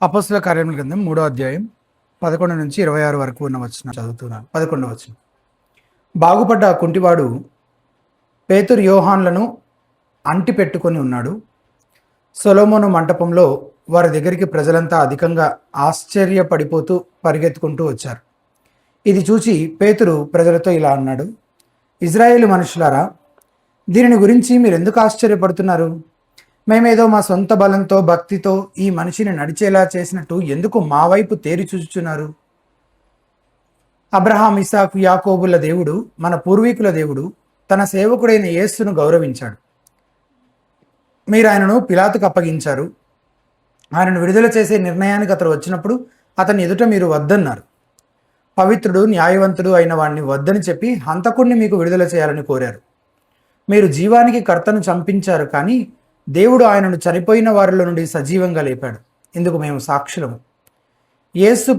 అపోస్తల కార్యముల గ్రంథం 3వ అధ్యాయం 11 నుంచి 26 వరకు ఉన్న వచనం చదువుతున్నాను. 11వ వచనం. బాగుపడ్డ ఆ కుంటివాడు పేతురు యోహాన్లను అంటి పెట్టుకొని ఉన్నాడు. సొలొమోను మంటపంలో వారి దగ్గరికి ప్రజలంతా అధికంగా ఆశ్చర్యపడిపోతూ పరిగెత్తుకుంటూ వచ్చారు. ఇది చూచి పేతురు ప్రజలతో ఇలా అన్నాడు, ఇజ్రాయేలు మనుషులారా, దీనిని గురించి మీరు ఎందుకు ఆశ్చర్యపడుతున్నారు? మేమేదో మా సొంత బలంతో భక్తితో ఈ మనిషిని నడిచేలా చేసినట్టు ఎందుకు మా వైపు తేరి చూచుచున్నారు? అబ్రహాం, ఇసాకు, యాకోబుల దేవుడు, మన పూర్వీకుల దేవుడు తన సేవకుడైన యేసును గౌరవించాడు. మీరు ఆయనను పిలాతుకు అప్పగించారు. ఆయనను విడుదల చేసే నిర్ణయానికి అతను వచ్చినప్పుడు అతని ఎదుట మీరు వద్దన్నారు. పవిత్రుడు, న్యాయవంతుడు అయిన వాడిని వద్దని చెప్పి హంతకుడిని మీకు విడుదల చేయాలని కోరారు. మీరు జీవానికి కర్తను చంపించారు, కానీ దేవుడు ఆయనను చనిపోయిన వారిలో నుండి సజీవంగా లేపాడు. ఇందుకు మేము సాక్షులము. యేసు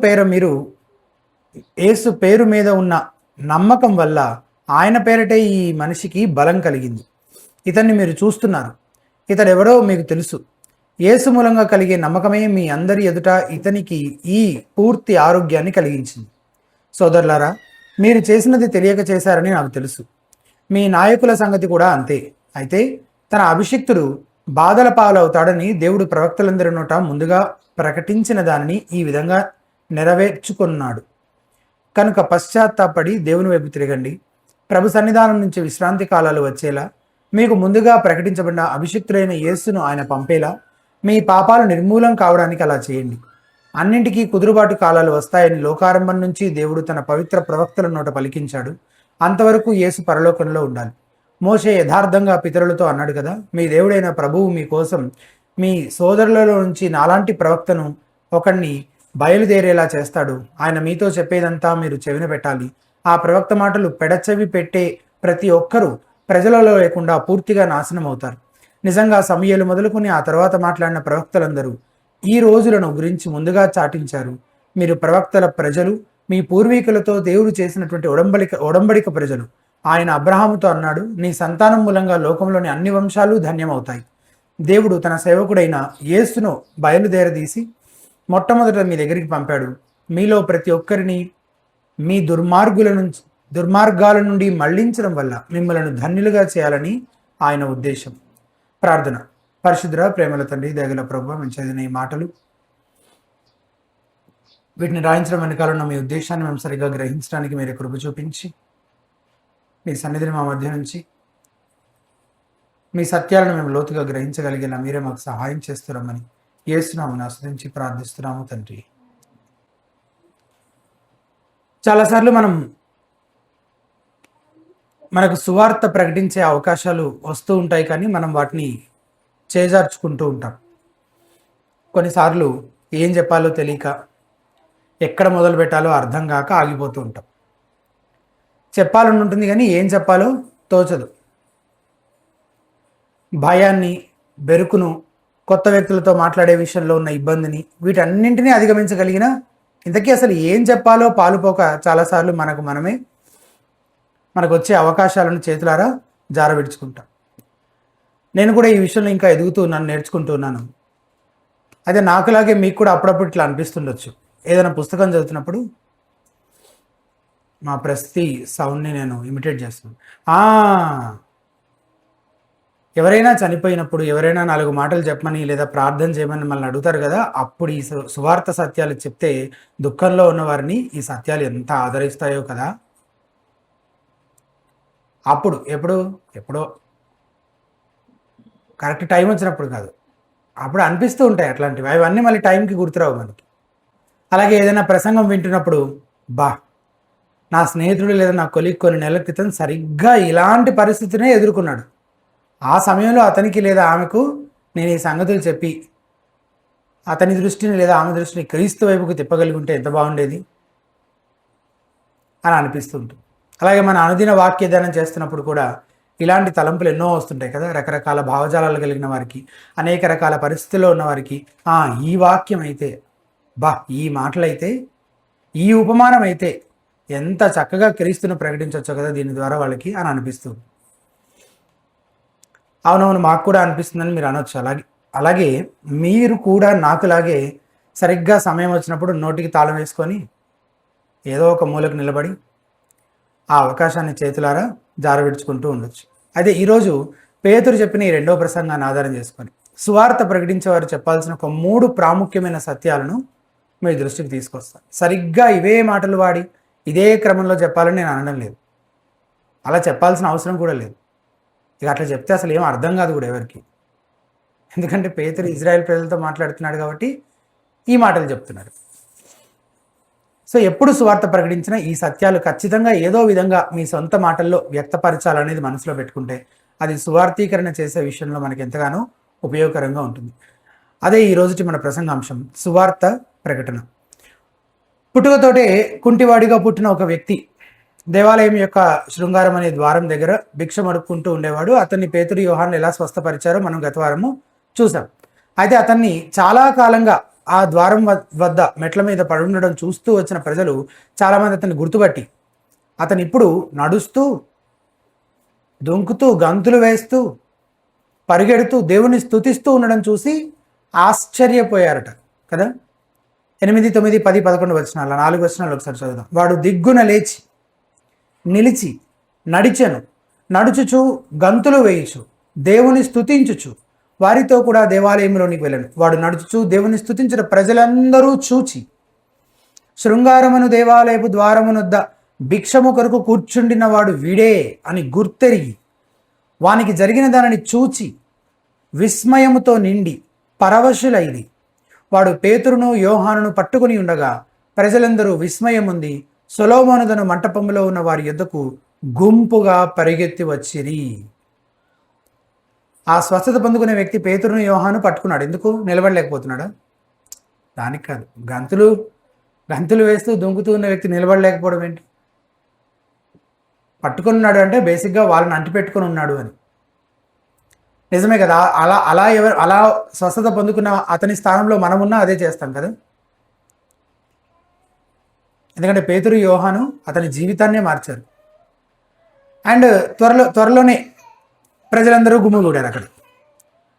పేరు మీద ఉన్న నమ్మకం వల్ల ఆయన పేరటే ఈ మనిషికి బలం కలిగింది. ఇతన్ని మీరు చూస్తున్నారు. ఇతడెవరో మీకు తెలుసు. యేసు మూలంగా కలిగే నమ్మకమే మీ అందరి ఎదుట ఇతనికి ఈ పూర్తి ఆరోగ్యాన్ని కలిగించింది. సోదరులారా, మీరు చేసినది తెలియక చేశారని నాకు తెలుసు. మీ నాయకుల సంగతి కూడా అంతే. అయితే తన అభిషిక్తుడు బాధల పాలవుతాడని దేవుడు ప్రవక్తలందరి నోట ముందుగా ప్రకటించిన దానిని ఈ విధంగా నెరవేర్చుకున్నాడు. కనుక పశ్చాత్తాపడి దేవుని వైపు తిరగండి. ప్రభు సన్నిధానం నుంచి విశ్రాంతి కాలాలు వచ్చేలా, మీకు ముందుగా ప్రకటించబడిన అభిషిక్తుడైన యేసును ఆయన పంపేలా, మీ పాపాలు నిర్మూలం కావడానికి అలా చేయండి. అన్నింటికీ కుదురుబాటు కాలాలు వస్తాయని లోకారంభం నుంచి దేవుడు తన పవిత్ర ప్రవక్తల నోట పలికించాడు. అంతవరకు యేసు పరలోకంలో ఉండాలి. మోషే యథార్థంగా పితరులతో అన్నాడు కదా, మీ దేవుడైన ప్రభువు మీకోసం మీ సోదరులలో నుంచి నాలాంటి ప్రవక్తను ఒకడిని బయలుదేరేలా చేస్తాడు. ఆయన మీతో చెప్పేదంతా మీరు చెవిన పెట్టాలి. ఆ ప్రవక్త మాటలు పెడచెవి పెట్టే ప్రతి ఒక్కరూ ప్రజలలో లేకుండా పూర్తిగా నాశనం అవుతారు. నిజంగా సమూయేలు మొదలుకొని ఆ తర్వాత మాట్లాడిన ప్రవక్తలందరూ ఈ రోజులను గురించి ముందుగా చాటించారు. మీరు ప్రవక్తల ప్రజలు, మీ పూర్వీకులతో దేవుడు చేసినటువంటి ఒడంబడిక ప్రజలు. ఆయన అబ్రహాముతో అన్నాడు, నీ సంతానం మూలంగా లోకంలోని అన్ని వంశాలు ధన్యమవుతాయి. దేవుడు తన సేవకుడైన యేసును బయలుదేరదీసి మొట్టమొదట మీ దగ్గరికి పంపాడు. మీలో ప్రతి ఒక్కరిని మీ దుర్మార్గాల నుండి మళ్లించడం వల్ల మిమ్మల్ని ధన్యులుగా చేయాలని ఆయన ఉద్దేశం. ప్రార్థన. పరిశుద్ధ ప్రేమల తండ్రి, దయగల ప్రభువా, మేము చదివిన ఈ మాటలు, వీటిని రాయించడం వెనకాల ఉన్న మీ ఉద్దేశాన్ని మేము సరిగ్గా గ్రహించడానికి మీరు కృప చూపించి, మీ సన్నిధిని మా మధ్య నుంచి మీ సత్యాలను మేము లోతుగా గ్రహించగలిగేలా మీరే మాకు సహాయం చేస్తున్నామని యేసునామమున ఆశ్రయించి ప్రార్థిస్తున్నాము తండ్రి. చాలాసార్లు మనకు సువార్త ప్రకటించే అవకాశాలు వస్తూ ఉంటాయి, కానీ మనం వాటిని చేజార్చుకుంటూ ఉంటాం. కొన్నిసార్లు ఏం చెప్పాలో తెలియక, ఎక్కడ మొదలు పెట్టాలో అర్థం కాక ఆగిపోతూ ఉంటాం. చెప్పాలని ఉంటుంది కానీ ఏం చెప్పాలో తోచదు. భయాన్ని, బెరుకును, కొత్త వ్యక్తులతో మాట్లాడే విషయంలో ఉన్న ఇబ్బందిని, వీటన్నింటినీ అధిగమించగలిగిన ఇంతకీ అసలు ఏం చెప్పాలో పాలుపోక చాలాసార్లు మనకు వచ్చే అవకాశాలను చేతులారా జారవిడుచుకుంటాం. నేను కూడా ఈ విషయంలో ఇంకా ఎదుగుతూ ఉన్నాను, నేర్చుకుంటూ ఉన్నాను. అయితే నాకులాగే మీకు కూడా అప్పుడప్పుడు ఇట్లా అనిపిస్తుండొచ్చు. ఏదైనా పుస్తకం చదువుతున్నప్పుడు మా ప్రతి సౌండ్ని నేను ఇమిటేట్ చేస్తున్నాను. ఎవరైనా చనిపోయినప్పుడు, ఎవరైనా 4 మాటలు చెప్పమని లేదా ప్రార్థన చేయమని మనల్ని అడుగుతారు కదా, అప్పుడు ఈ సువార్త సత్యాలు చెప్తే దుఃఖంలో ఉన్న వారిని ఈ సత్యాలు ఎంత ఆదరిస్తాయో కదా. అప్పుడు ఎప్పుడో కరెక్ట్ టైం వచ్చినప్పుడు కాదు, అప్పుడు అనిపిస్తూ ఉంటాయి అట్లాంటివి. అవన్నీ మళ్ళీ టైంకి గుర్తురావు మనకి. అలాగే ఏదైనా ప్రసంగం వింటున్నప్పుడు, నా స్నేహితుడు లేదా నా కొలీగ్ కొన్ని నెలల క్రితం సరిగ్గా ఇలాంటి పరిస్థితినే ఎదుర్కొన్నాడు. ఆ సమయంలో అతనికి లేదా ఆమెకు నేను ఈ సంగతులు చెప్పి అతని దృష్టిని లేదా ఆమె దృష్టిని క్రీస్తు వైపుకు తిప్పగలిగి ఉంటే ఎంత బాగుండేది అని అనిపిస్తుంటుంది. అలాగే మన అనుదిన వాక్యదానం చేస్తున్నప్పుడు కూడా ఇలాంటి తలంపులు ఎన్నో వస్తుంటాయి కదా. రకరకాల భావజాలాలు కలిగిన వారికి, అనేక రకాల పరిస్థితుల్లో ఉన్న వారికి, ఈ వాక్యం అయితే, ఈ మాటలైతే, ఈ ఉపమానం అయితే ఎంత చక్కగా క్రీస్తును ప్రకటించవచ్చు కదా దీని ద్వారా వాళ్ళకి అని అనిపిస్తుంది. అవునవును, మాకు కూడా అనిపిస్తుందని మీరు అనొచ్చు. అలాగే మీరు కూడా నాకులాగే సరిగ్గా సమయం వచ్చినప్పుడు నోటికి తాళం వేసుకొని ఏదో ఒక మూలకు నిలబడి ఆ అవకాశాన్ని చేతులారా జారవిడుచుకుంటూ ఉండొచ్చు. అయితే ఈరోజు పేతురు చెప్పిన ఈ రెండో ప్రసంగాన్ని ఆధారం చేసుకొని సువార్త ప్రకటించేవారు చెప్పాల్సిన ఒక 3 ప్రాముఖ్యమైన సత్యాలను మీ దృష్టికి తీసుకొస్తాను. సరిగ్గా ఇవే మాటలు వాడి ఇదే క్రమంలో చెప్పాలని నేను అనడం లేదు, అలా చెప్పాల్సిన అవసరం కూడా లేదు. ఇక అట్లా చెప్తే అసలు ఏం అర్థం కాదు కూడా ఎవరికి. ఎందుకంటే పేతురు ఇజ్రాయెల్ ప్రజలతో మాట్లాడుతున్నాడు కాబట్టి ఈ మాటలు చెప్తున్నాడు. సో ఎప్పుడు సువార్త ప్రకటించినా ఈ సత్యాలు ఖచ్చితంగా ఏదో విధంగా మీ సొంత మాటల్లో వ్యక్తపరచాలనేది మనసులో పెట్టుకుంటే అది సువార్థీకరణ చేసే విషయంలో మనకి ఎంతగానో ఉపయోగకరంగా ఉంటుంది. అదే ఈ రోజుటి మన ప్రసంగాంశం, సువార్త ప్రకటన. పుట్టుకతోటే కుంటివాడిగా పుట్టిన ఒక వ్యక్తి దేవాలయం యొక్క శృంగారం అనే ద్వారం దగ్గర భిక్ష మడుక్కుంటూ ఉండేవాడు. అతన్ని పేతురు యోహాను ఎలా స్వస్థపరిచారో మనం గత వారము చూసాం. అయితే అతన్ని చాలా కాలంగా ఆ ద్వారం వద్ద మెట్ల మీద పడుండడం చూస్తూ వచ్చిన ప్రజలు చాలామంది అతన్ని గుర్తుపట్టి అతను ఇప్పుడు నడుస్తూ, దుంకుతూ, గంతులు వేస్తూ, పరిగెడుతూ దేవుని స్తుతిస్తూ ఉండడం చూసి ఆశ్చర్యపోయారట కదా. 8, 9, 10, 11 వచనాలు, 4 వచనాలు ఒకసారి చదువుదాం. వాడు దిగ్గున లేచి నిలిచి నడిచెను, నడుచుచు గంతులు వేయుచు దేవుని స్తుతించుచు వారితో కూడా దేవాలయంలోనికి వెళ్ళను. వాడు నడుచుచు దేవుని స్తుతించిన ప్రజలందరూ చూచి శృంగారమును దేవాలయపు ద్వారమునొద్ద భిక్షము కొరకు కూర్చుండిన వాడు వీడే అని గుర్తెరిగి వానికి జరిగిన దానిని చూచి విస్మయముతో నిండి పరవశులైది. వాడు పేతురును యోహానును పట్టుకుని ఉండగా ప్రజలందరూ విస్మయముంది సొలొమోనుదను మంటపంలో ఉన్న వారి యొద్దకు గుంపుగా పరిగెత్తి వచ్చిరి. ఆ స్వస్థత పొందుకునే వ్యక్తి పేతురును యోహాను పట్టుకున్నాడు. ఎందుకు? నిలబడలేకపోతున్నాడా? దానికి కాదు. గంతులు వేస్తూ దుంకుతూ ఉన్న వ్యక్తి నిలబడలేకపోవడం ఏంటి? పట్టుకున్నాడు అంటే బేసిక్గా వాళ్ళని అంటిపెట్టుకుని ఉన్నాడు అని. నిజమే కదా. అలా స్వస్థత పొందుకున్న అతని స్థానంలో మనమున్నా అదే చేస్తాం కదా. ఎందుకంటే పేతురు యోహాను అతని జీవితాన్నే మార్చారు. అండ్ త్వరలోనే ప్రజలందరూ గుమ్ముగూడారు అక్కడ.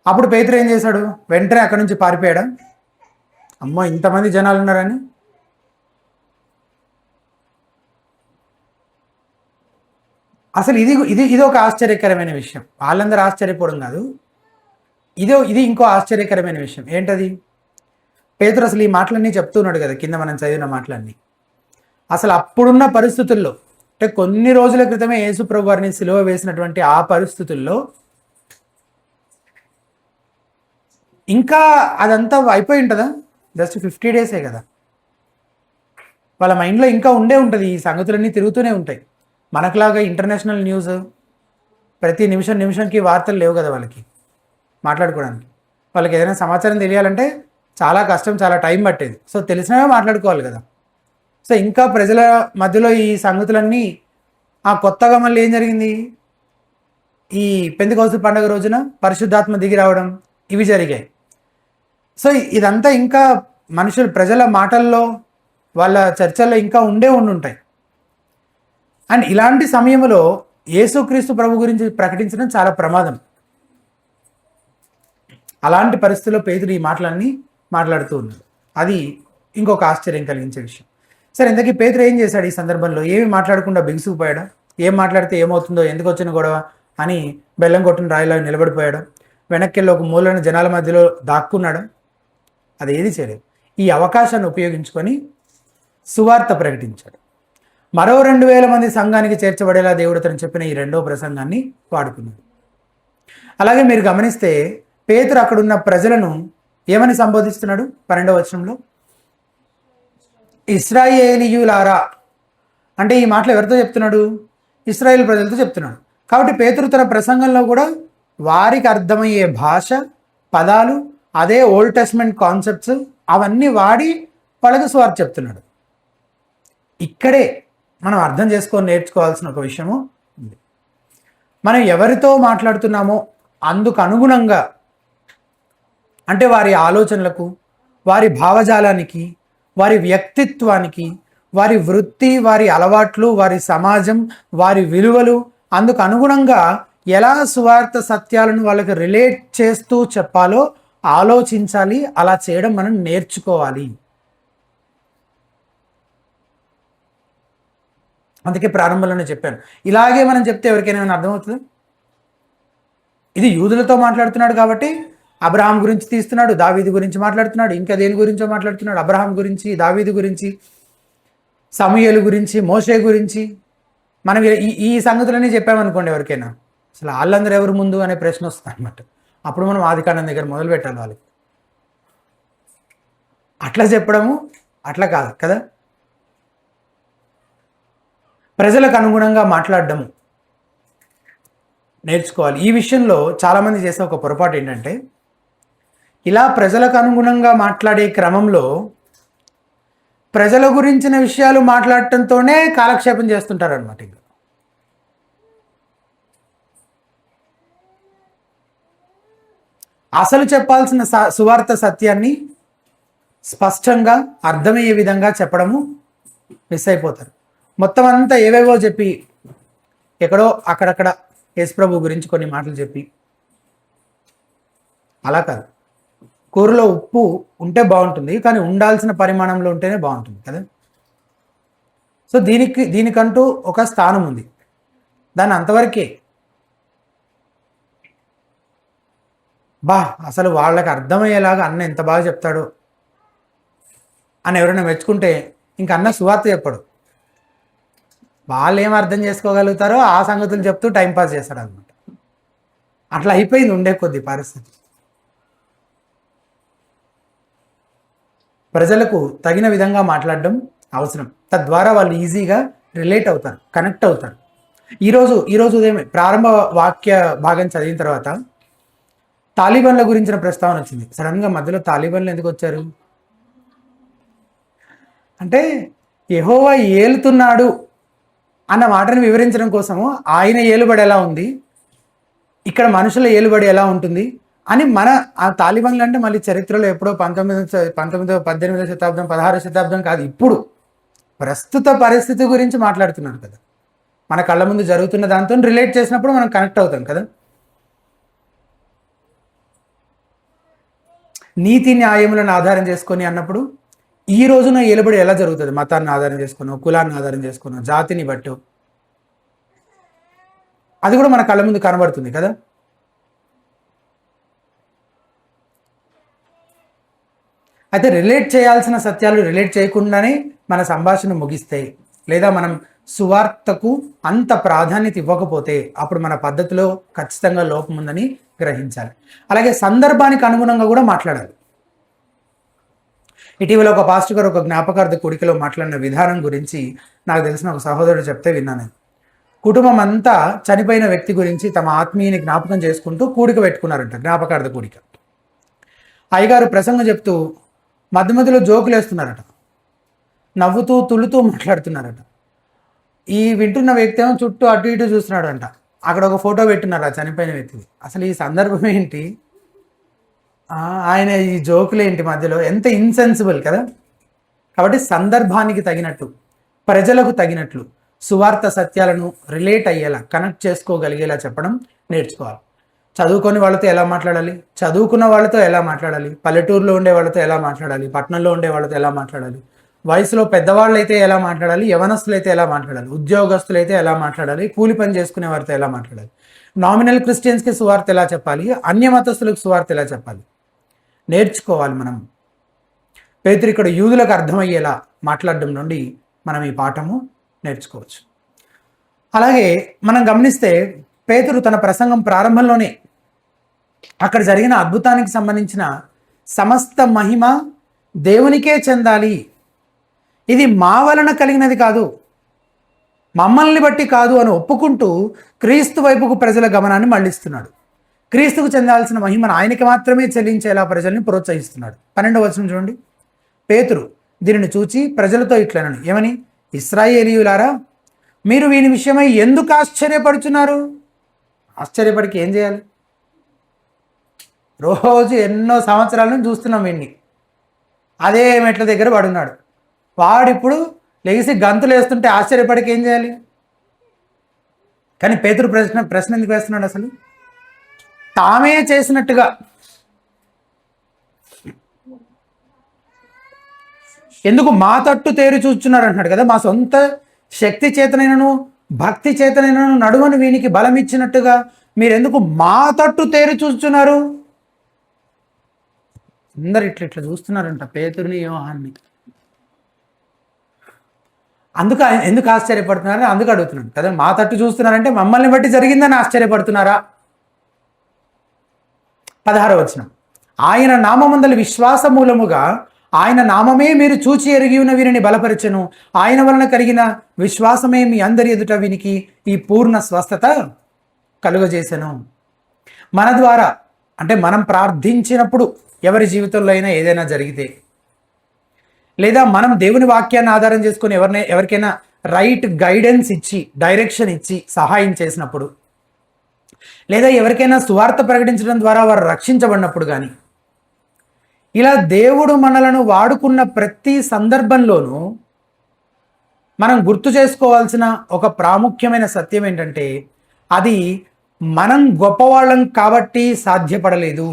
అప్పుడు పేతురు ఏం చేశాడు? వెంటనే అక్కడి నుంచి పారిపోయాడా? అమ్మో ఇంతమంది జనాలు ఉన్నారని. అసలు ఇది ఒక ఆశ్చర్యకరమైన విషయం. వాళ్ళందరూ ఆశ్చర్యపోవడం కాదు, ఇది ఇంకో ఆశ్చర్యకరమైన విషయం. ఏంటది? పేతురు అసలు ఈ మాటలన్నీ చెప్తున్నాడు కదా, కింద మనం చదివిన మాటలన్నీ. అసలు అప్పుడున్న పరిస్థితుల్లో, అంటే కొన్ని రోజుల క్రితమే యేసు ప్రభు వారిని సిలువ వేసినటువంటి ఆ పరిస్థితుల్లో ఇంకా అదంతా అయిపోయి ఉంటుందా? జస్ట్ 50 డేసే కదా. వాళ్ళ మైండ్లో ఇంకా ఉండే ఉంటుంది, ఈ సంగతులన్నీ తిరుగుతూనే ఉంటాయి. మనకులాగా ఇంటర్నేషనల్ న్యూస్ ప్రతి నిమిషంకి వార్తలు లేవు కదా వాళ్ళకి మాట్లాడుకోవడానికి. వాళ్ళకి ఏదైనా సమాచారం తెలియాలంటే చాలా కష్టం, చాలా టైం పట్టేది. సో తెలిసినవే మాట్లాడుకోవాలి కదా. సో ఇంకా ప్రజల మధ్యలో ఈ సంగతులన్నీ కొత్తగా మళ్ళీ ఏం జరిగింది? ఈ పెంతెకోస్తు పండుగ రోజున పరిశుద్ధాత్మ దిగి రావడం, ఇవి జరిగాయి. సో ఇదంతా ఇంకా ప్రజల మాటల్లో, వాళ్ళ చర్చల్లో ఇంకా ఉండుంటాయి. అండ్ ఇలాంటి సమయంలో యేసుక్రీస్తు ప్రభు గురించి ప్రకటించడం చాలా ప్రమాదం. అలాంటి పరిస్థితుల్లో పేతురు ఈ మాటలన్నీ మాట్లాడుతూ ఉన్నాడు. అది ఇంకొక ఆశ్చర్యం కలిగించే విషయం. సరే, ఇంతకీ పేతురు ఏం చేశాడు ఈ సందర్భంలో? ఏమి మాట్లాడకుండా బిగుసుకుపోయాడా? ఏం మాట్లాడితే ఏమవుతుందో, ఎందుకు వచ్చిన గొడవ అని బెల్లం కొట్టిన రాయిలాగా నిలబడిపోయాడు? వెనక్కి ఒక మూలన జనాల మధ్యలో దాక్కున్నాడు? అది ఏది చేయలేదు. ఈ అవకాశాన్ని ఉపయోగించుకొని సువార్త ప్రకటించాడు. మరో 2000 మంది సంఘానికి చేర్చబడేలా దేవుడు తను చెప్పిన ఈ రెండో ప్రసంగాన్ని వాడుకున్నాడు. అలాగే మీరు గమనిస్తే పేతురు అక్కడున్న ప్రజలను ఏమని సంబోధిస్తున్నాడు? 12వ వచనంలో ఇశ్రాయేలీయులారా అంటే ఈ మాటలు ఎవరితో చెప్తున్నాడు? ఇశ్రాయేల్ ప్రజలతో చెప్తున్నాడు. కాబట్టి పేతురు తన ప్రసంగంలో కూడా వారికి అర్థమయ్యే భాష, పదాలు, అదే ఓల్డ్ టెస్ట్మెంట్ కాన్సెప్ట్స్ అవన్నీ వాడి వాళ్ళకు సువార్త చెప్తున్నాడు. ఇక్కడే మనం అర్థం చేసుకొని నేర్చుకోవాల్సిన ఒక విషయము ఉంది. మనం ఎవరితో మాట్లాడుతున్నామో అందుకు అనుగుణంగా, అంటే వారి ఆలోచనలకు, వారి భావజాలానికి, వారి వ్యక్తిత్వానికి, వారి వృత్తి, వారి అలవాట్లు, వారి సమాజం, వారి విలువలు, అందుకు అనుగుణంగా ఎలా సువార్త సత్యాలను వాళ్ళకి రిలేట్ చేస్తూ చెప్పాలో ఆలోచించాలి, అలా చేయడం మనం నేర్చుకోవాలి. అందుకే ప్రారంభంలోనే చెప్పాను, ఇలాగే మనం చెప్తే ఎవరికైనా ఏమైనా అర్థమవుతుంది? ఇది యూదులతో మాట్లాడుతున్నాడు కాబట్టి అబ్రహాం గురించి తీస్తున్నాడు, దావీదు గురించి మాట్లాడుతున్నాడు, ఇంకా దేని గురించో మాట్లాడుతున్నాడు, అబ్రహాం గురించి, దావీదు గురించి, సమూయేలు గురించి, మోషే గురించి. మనం ఈ ఈ సంగతులన్నీ చెప్పామనుకోండి ఎవరికైనా, అసలు వాళ్ళందరూ ఎవరు ముందు అనే ప్రశ్న వస్తుంది అనమాట. అప్పుడు మనం ఆదికాండం దగ్గర మొదలు పెట్టాలి వాళ్ళకి. అట్లా చెప్పడము అట్లా కాదు కదా. ప్రజలకు అనుగుణంగా మాట్లాడడము నేర్చుకోవాలి. ఈ విషయంలో చాలామంది చేసే ఒక పొరపాటు ఏంటంటే, ఇలా ప్రజలకు అనుగుణంగా మాట్లాడే క్రమంలో ప్రజల గురించిన విషయాలు మాట్లాడటంతోనే కాలక్షేపం చేస్తుంటారు అనమాట. ఇంకా అసలు చెప్పాల్సిన సువార్త సత్యాన్ని స్పష్టంగా అర్థమయ్యే విధంగా చెప్పడము మిస్ అయిపోతారు. మొత్తం అంతా ఏవేవో చెప్పి ఎక్కడో అక్కడక్కడ యేసుప్రభు గురించి కొన్ని మాటలు చెప్పి, అలా కాదు. కూరలో ఉప్పు ఉంటే బాగుంటుంది, కానీ ఉండాల్సిన పరిమాణంలో ఉంటేనే బాగుంటుంది కదా. సో దీనికంటూ ఒక స్థానం ఉంది, దాన్ని అంతవరకే. అసలు వాళ్ళకి అర్థమయ్యేలాగా అన్న ఎంత బాగా చెప్తాడో అని ఎవరైనా మెచ్చుకుంటే ఇంక అన్న సువార్త చెప్పడు. వాళ్ళు ఏం అర్థం చేసుకోగలుగుతారో ఆ సంగతులు చెప్తూ టైంపాస్ చేస్తాడు అనమాట. అట్లా అయిపోయింది ఉండే కొద్ది పరిస్థితి. ప్రజలకు తగిన విధంగా మాట్లాడడం అవసరం. తద్వారా వాళ్ళు ఈజీగా రిలేట్ అవుతారు, కనెక్ట్ అవుతారు. ఈరోజు ఉదయం ప్రారంభ వాక్య భాగం చదివిన తర్వాత తాలిబాన్ల గురించిన ప్రస్తావన వచ్చింది. సడన్గా మధ్యలో తాలిబాన్లు ఎందుకు వచ్చారు అంటే, యెహోవా ఏలుతున్నాడు అన్న మాటను వివరించడం కోసము ఆయన ఏలుబడి ఎలా ఉంది, ఇక్కడ మనుషుల ఏలుబడి ఎలా ఉంటుంది అని ఆ తాలిబాన్లు అంటే మళ్ళీ చరిత్రలో ఎప్పుడో 18వ శతాబ్దం 16వ శతాబ్దం కాదు, ఇప్పుడు ప్రస్తుత పరిస్థితి గురించి మాట్లాడుతున్నారు కదా. మన కళ్ళ ముందు జరుగుతున్న దాంతో రిలేట్ చేసినప్పుడు మనం కనెక్ట్ అవుతాం కదా. నీతి న్యాయములను ఆధారం చేసుకొని అన్నప్పుడు ఈ రోజున ఏలుబడి ఎలా జరుగుతుంది? మతాన్ని ఆధారం చేసుకునో, కులాన్ని ఆధారం చేసుకునో, జాతిని బట్టో, అది కూడా మన కళ్ళ ముందు కనబడుతుంది కదా. అయితే రిలేట్ చేయాల్సిన సత్యాలు రిలేట్ చేయకుండానే మన సంభాషణ ముగిస్తాయి, లేదా మనం సువార్తకు అంత ప్రాధాన్యత ఇవ్వకపోతే అప్పుడు మన పద్ధతిలో ఖచ్చితంగా లోపం ఉందని గ్రహించాలి. అలాగే సందర్భానికి అనుగుణంగా కూడా మాట్లాడాలి. ఇటీవల ఒక పాస్టర్ గారు ఒక జ్ఞాపకార్థ కూడికలో మాట్లాడిన విధానం గురించి నాకు తెలిసిన ఒక సహోదరుడు చెప్తే విన్నాను. కుటుంబం అంతా చనిపోయిన వ్యక్తి గురించి తమ ఆత్మీయని జ్ఞాపకం చేసుకుంటూ కూడిక పెట్టుకున్నారంట, జ్ఞాపకార్థ కూడిక. అయ్యగారు ప్రసంగం చెప్తూ మధ్య మధ్యలో జోకులు వేస్తున్నారట, నవ్వుతూ తుళ్ళుతూ మాట్లాడుతున్నారట. ఈ వింటున్న వ్యక్తి ఏమో చుట్టూ అటు ఇటు చూస్తున్నాడు అంట. అక్కడ ఒక ఫోటో పెట్టున్నారు ఆ చనిపోయిన వ్యక్తిది. అసలు ఈ సందర్భం ఏంటి, ఆయన ఈ జోకులు ఏంటి మధ్యలో, ఎంత ఇన్సెన్సిబుల్ కదా. కాబట్టి సందర్భానికి తగినట్టు, ప్రజలకు తగినట్లు సువార్త సత్యాలను రిలేట్ అయ్యేలా, కనెక్ట్ చేసుకోగలిగేలా చెప్పడం నేర్చుకోవాలి. చదువుకొని వాళ్ళతో ఎలా మాట్లాడాలి, చదువుకున్న వాళ్ళతో ఎలా మాట్లాడాలి, పల్లెటూరులో ఉండే వాళ్ళతో ఎలా మాట్లాడాలి, పట్టణంలో ఉండే వాళ్ళతో ఎలా మాట్లాడాలి, వయసులో పెద్దవాళ్ళు అయితే ఎలా మాట్లాడాలి, యవనస్తులు అయితే ఎలా మాట్లాడాలి, ఉద్యోగస్తులు అయితే ఎలా మాట్లాడాలి, కూలి పని చేసుకునే వారితో ఎలా మాట్లాడాలి, నామినల్ క్రిస్టియన్స్కి సువార్త ఎలా చెప్పాలి, అన్య మతస్థులకు సువార్త ఎలా చెప్పాలి, నేర్చుకోవాలి మనం. పేతురు ఇక్కడ యూదులకు అర్థమయ్యేలా మాట్లాడడం నుండి మనం ఈ పాఠము నేర్చుకోవచ్చు. అలాగే మనం గమనిస్తే పేతురు తన ప్రసంగం ప్రారంభంలోనే అక్కడ జరిగిన అద్భుతానికి సంబంధించిన సమస్త మహిమ దేవునికే చెందాలి, ఇది మా వలన కలిగినది కాదు, మమ్మల్ని బట్టి కాదు అని ఒప్పుకుంటూ క్రీస్తు వైపుకు ప్రజల గమనాన్ని మళ్లిస్తున్నాడు. క్రీస్తుకు చెందాల్సిన మహిమను ఆయనకి మాత్రమే చెల్లించేలా ప్రజల్ని ప్రోత్సహిస్తున్నాడు. 12వ వచనం చూడండి. పేతురు దీనిని చూచి ప్రజలతో ఇట్లనను, ఏమని? ఇశ్రాయేలీయులారా, మీరు వీని విషయమై ఎందుకు ఆశ్చర్యపడుచున్నారు? ఆశ్చర్యపడికి ఏం చేయాలి? రోజు ఎన్నో సంవత్సరాల నుంచి చూస్తున్నాం వీడిని, అదే మెట్ల దగ్గర పడున్నాడు. వాడిప్పుడు లెగిసి గంతులు వేస్తుంటే ఆశ్చర్యపడికి ఏం చేయాలి? కానీ పేతురు ప్రశ్న ఎందుకు వేస్తున్నాడు? అసలు తామే చేసినట్టుగా ఎందుకు మా తట్టు తేరి చూస్తున్నారు అంటున్నాడు కదా. మా సొంత శక్తి చేతనైనను భక్తి చేతనైనను నడుమని వీనికి బలం ఇచ్చినట్టుగా మీరెందుకు మా తట్టు తేరి చూస్తున్నారు? అందరు ఇట్లా ఇట్లా చూస్తున్నారంట పేతురుని, యోహాన్ని. ఎందుకు ఆశ్చర్యపడుతున్నారని అందుకు అడుగుతున్నాను కదా. మా తట్టు చూస్తున్నారంటే మమ్మల్ని బట్టి జరిగిందని ఆశ్చర్యపడుతున్నారా? 16వ వచనం, ఆయన నామమందలి విశ్వాస మూలముగా ఆయన నామమే మీరు చూచి ఎరిగి ఉన్న వీరిని బలపరచెను. ఆయన వలన కలిగిన విశ్వాసమే మీ అందరి ఎదుట వీనికి ఈ పూర్ణ స్వస్థత కలుగజేసెను. మన ద్వారా అంటే మనం ప్రార్థించినప్పుడు ఎవరి జీవితంలో అయినా ఏదైనా జరిగితే, లేదా మనం దేవుని వాక్యాన్ని ఆధారం చేసుకొని ఎవరికైనా రైట్ గైడెన్స్ ఇచ్చి డైరెక్షన్ ఇచ్చి సహాయం చేసినప్పుడు, లేదా ఎవరికైనా సువార్త ప్రకటించడం ద్వారా వారు రక్షించబడినప్పుడు కానీ, ఇలా దేవుడు మనలను వాడుకున్న ప్రతి సందర్భంలోనూ మనం గుర్తు చేసుకోవాల్సిన ఒక ప్రాముఖ్యమైన సత్యం ఏంటంటే, అది మనం గొప్పవాళ్ళం కాబట్టి సాధ్యపడలేదు.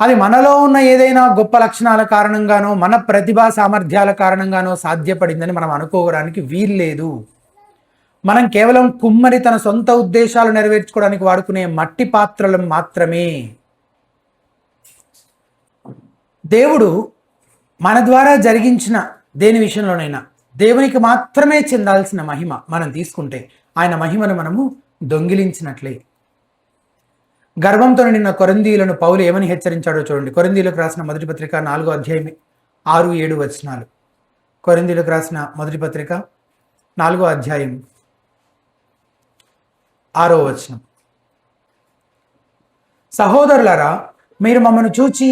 అది మనలో ఉన్న ఏదైనా గొప్ప లక్షణాల కారణంగానో మన ప్రతిభా సామర్థ్యాల కారణంగానో సాధ్యపడిందని మనం అనుకోవడానికి వీల్లేదు. మనం కేవలం కుమ్మరి తన సొంత ఉద్దేశాలు నెరవేర్చుకోవడానికి వాడుకునే మట్టి పాత్రలు మాత్రమే. దేవుడు మన ద్వారా జరిగించిన దేని విషయంలోనైనా దేవునికి మాత్రమే చెందాల్సిన మహిమ మనం తీసుకుంటే ఆయన మహిమను మనము దొంగిలించినట్లే. గర్వంతో నిన్న కొరింథీయులను పౌలు ఏమని హెచ్చరించాడో చూడండి. కొరింథీయులకు రాసిన మొదటి పత్రిక 4వ అధ్యాయం 6-7 వచనాలు. కొరింథీయులకు రాసిన మొదటి పత్రిక 4వ అధ్యాయం 6వ వచనం, సహోదరులారా, మీరు మమ్మను చూచి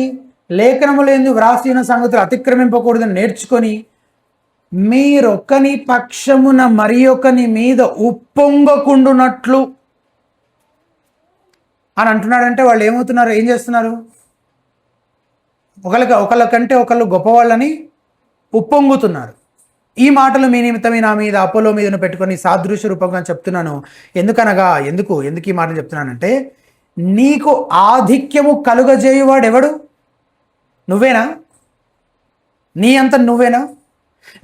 లేఖనములందు వ్రాసిన సంగతులు అతిక్రమింపకూడదని నేర్చుకొని మీరొక్కని పక్షమున మరి ఒకని మీద ఉప్పొంగకుండునట్లు అని అంటున్నాడంటే వాళ్ళు ఏమవుతున్నారు, ఏం చేస్తున్నారు? ఒకళ్ళకంటే ఒకళ్ళు గొప్పవాళ్ళని ఉప్పొంగుతున్నారు. ఈ మాటలు మీ నిమిత్తమే నా మీద అపోలో మీదను పెట్టుకొని సాదృశ్య రూపంగా చెప్తున్నాను. ఎందుకు ఈ మాటలు చెప్తున్నానంటే, నీకు ఆధిక్యము కలుగజేయువాడు ఎవడు? నువ్వేనా? నీ అంత నువ్వేనా?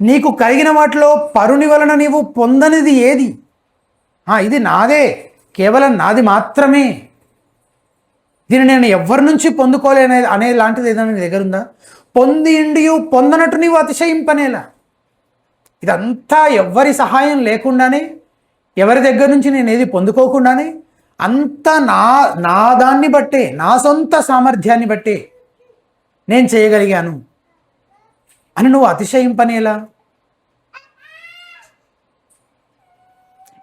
నీకు కలిగిన వాటిలో పరుని వలన నీవు పొందనిది ఏది? ఇది నాదే, కేవలం నాది మాత్రమే, దీన్ని నేను ఎవరి నుంచి పొందుకోలేనే అనే లాంటిది ఏదైనా నీ దగ్గర ఉందా? పొందిండియు పొందనట్టు నీవు అతిశయింపనేలా. ఇదంతా ఎవ్వరి సహాయం లేకుండానే, ఎవరి దగ్గర నుంచి నేను ఏది పొందుకోకుండానే, అంతా నా దాన్ని బట్టే, నా సొంత సామర్థ్యాన్ని బట్టే నేను చేయగలిగాను అని నువ్వు అతిశయింపనేలా?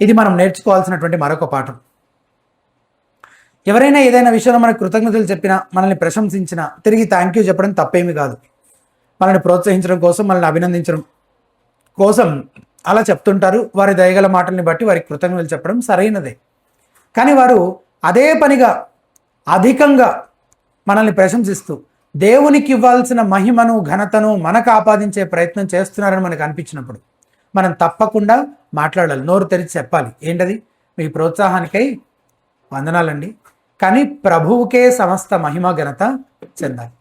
ఇది మనం నేర్చుకోవాల్సినటువంటి మరొక పాఠం. ఎవరైనా ఏదైనా విషయంలో మనకు కృతజ్ఞతలు చెప్పినా, మనల్ని ప్రశంసించినా తిరిగి థ్యాంక్ యూ చెప్పడం తప్పేమీ కాదు. మనల్ని ప్రోత్సహించడం కోసం, మనల్ని అభినందించడం కోసం అలా చెప్తుంటారు. వారి దయగల మాటల్ని బట్టి వారికి కృతజ్ఞతలు చెప్పడం సరైనదే. కానీ వారు అదే పనిగా అధికంగా మనల్ని ప్రశంసిస్తూ దేవునికి ఇవ్వాల్సిన మహిమను ఘనతను మనకు ఆపాదించే ప్రయత్నం చేస్తున్నారని మనకు అనిపించినప్పుడు మనం తప్పకుండా మాట్లాడాలి, నోరు తెరిచి చెప్పాలి. ఏంటది? మీ ప్రోత్సాహానికై వందనాలండి, కానీ ప్రభువుకే సమస్త మహిమ ఘనత చెందాలి.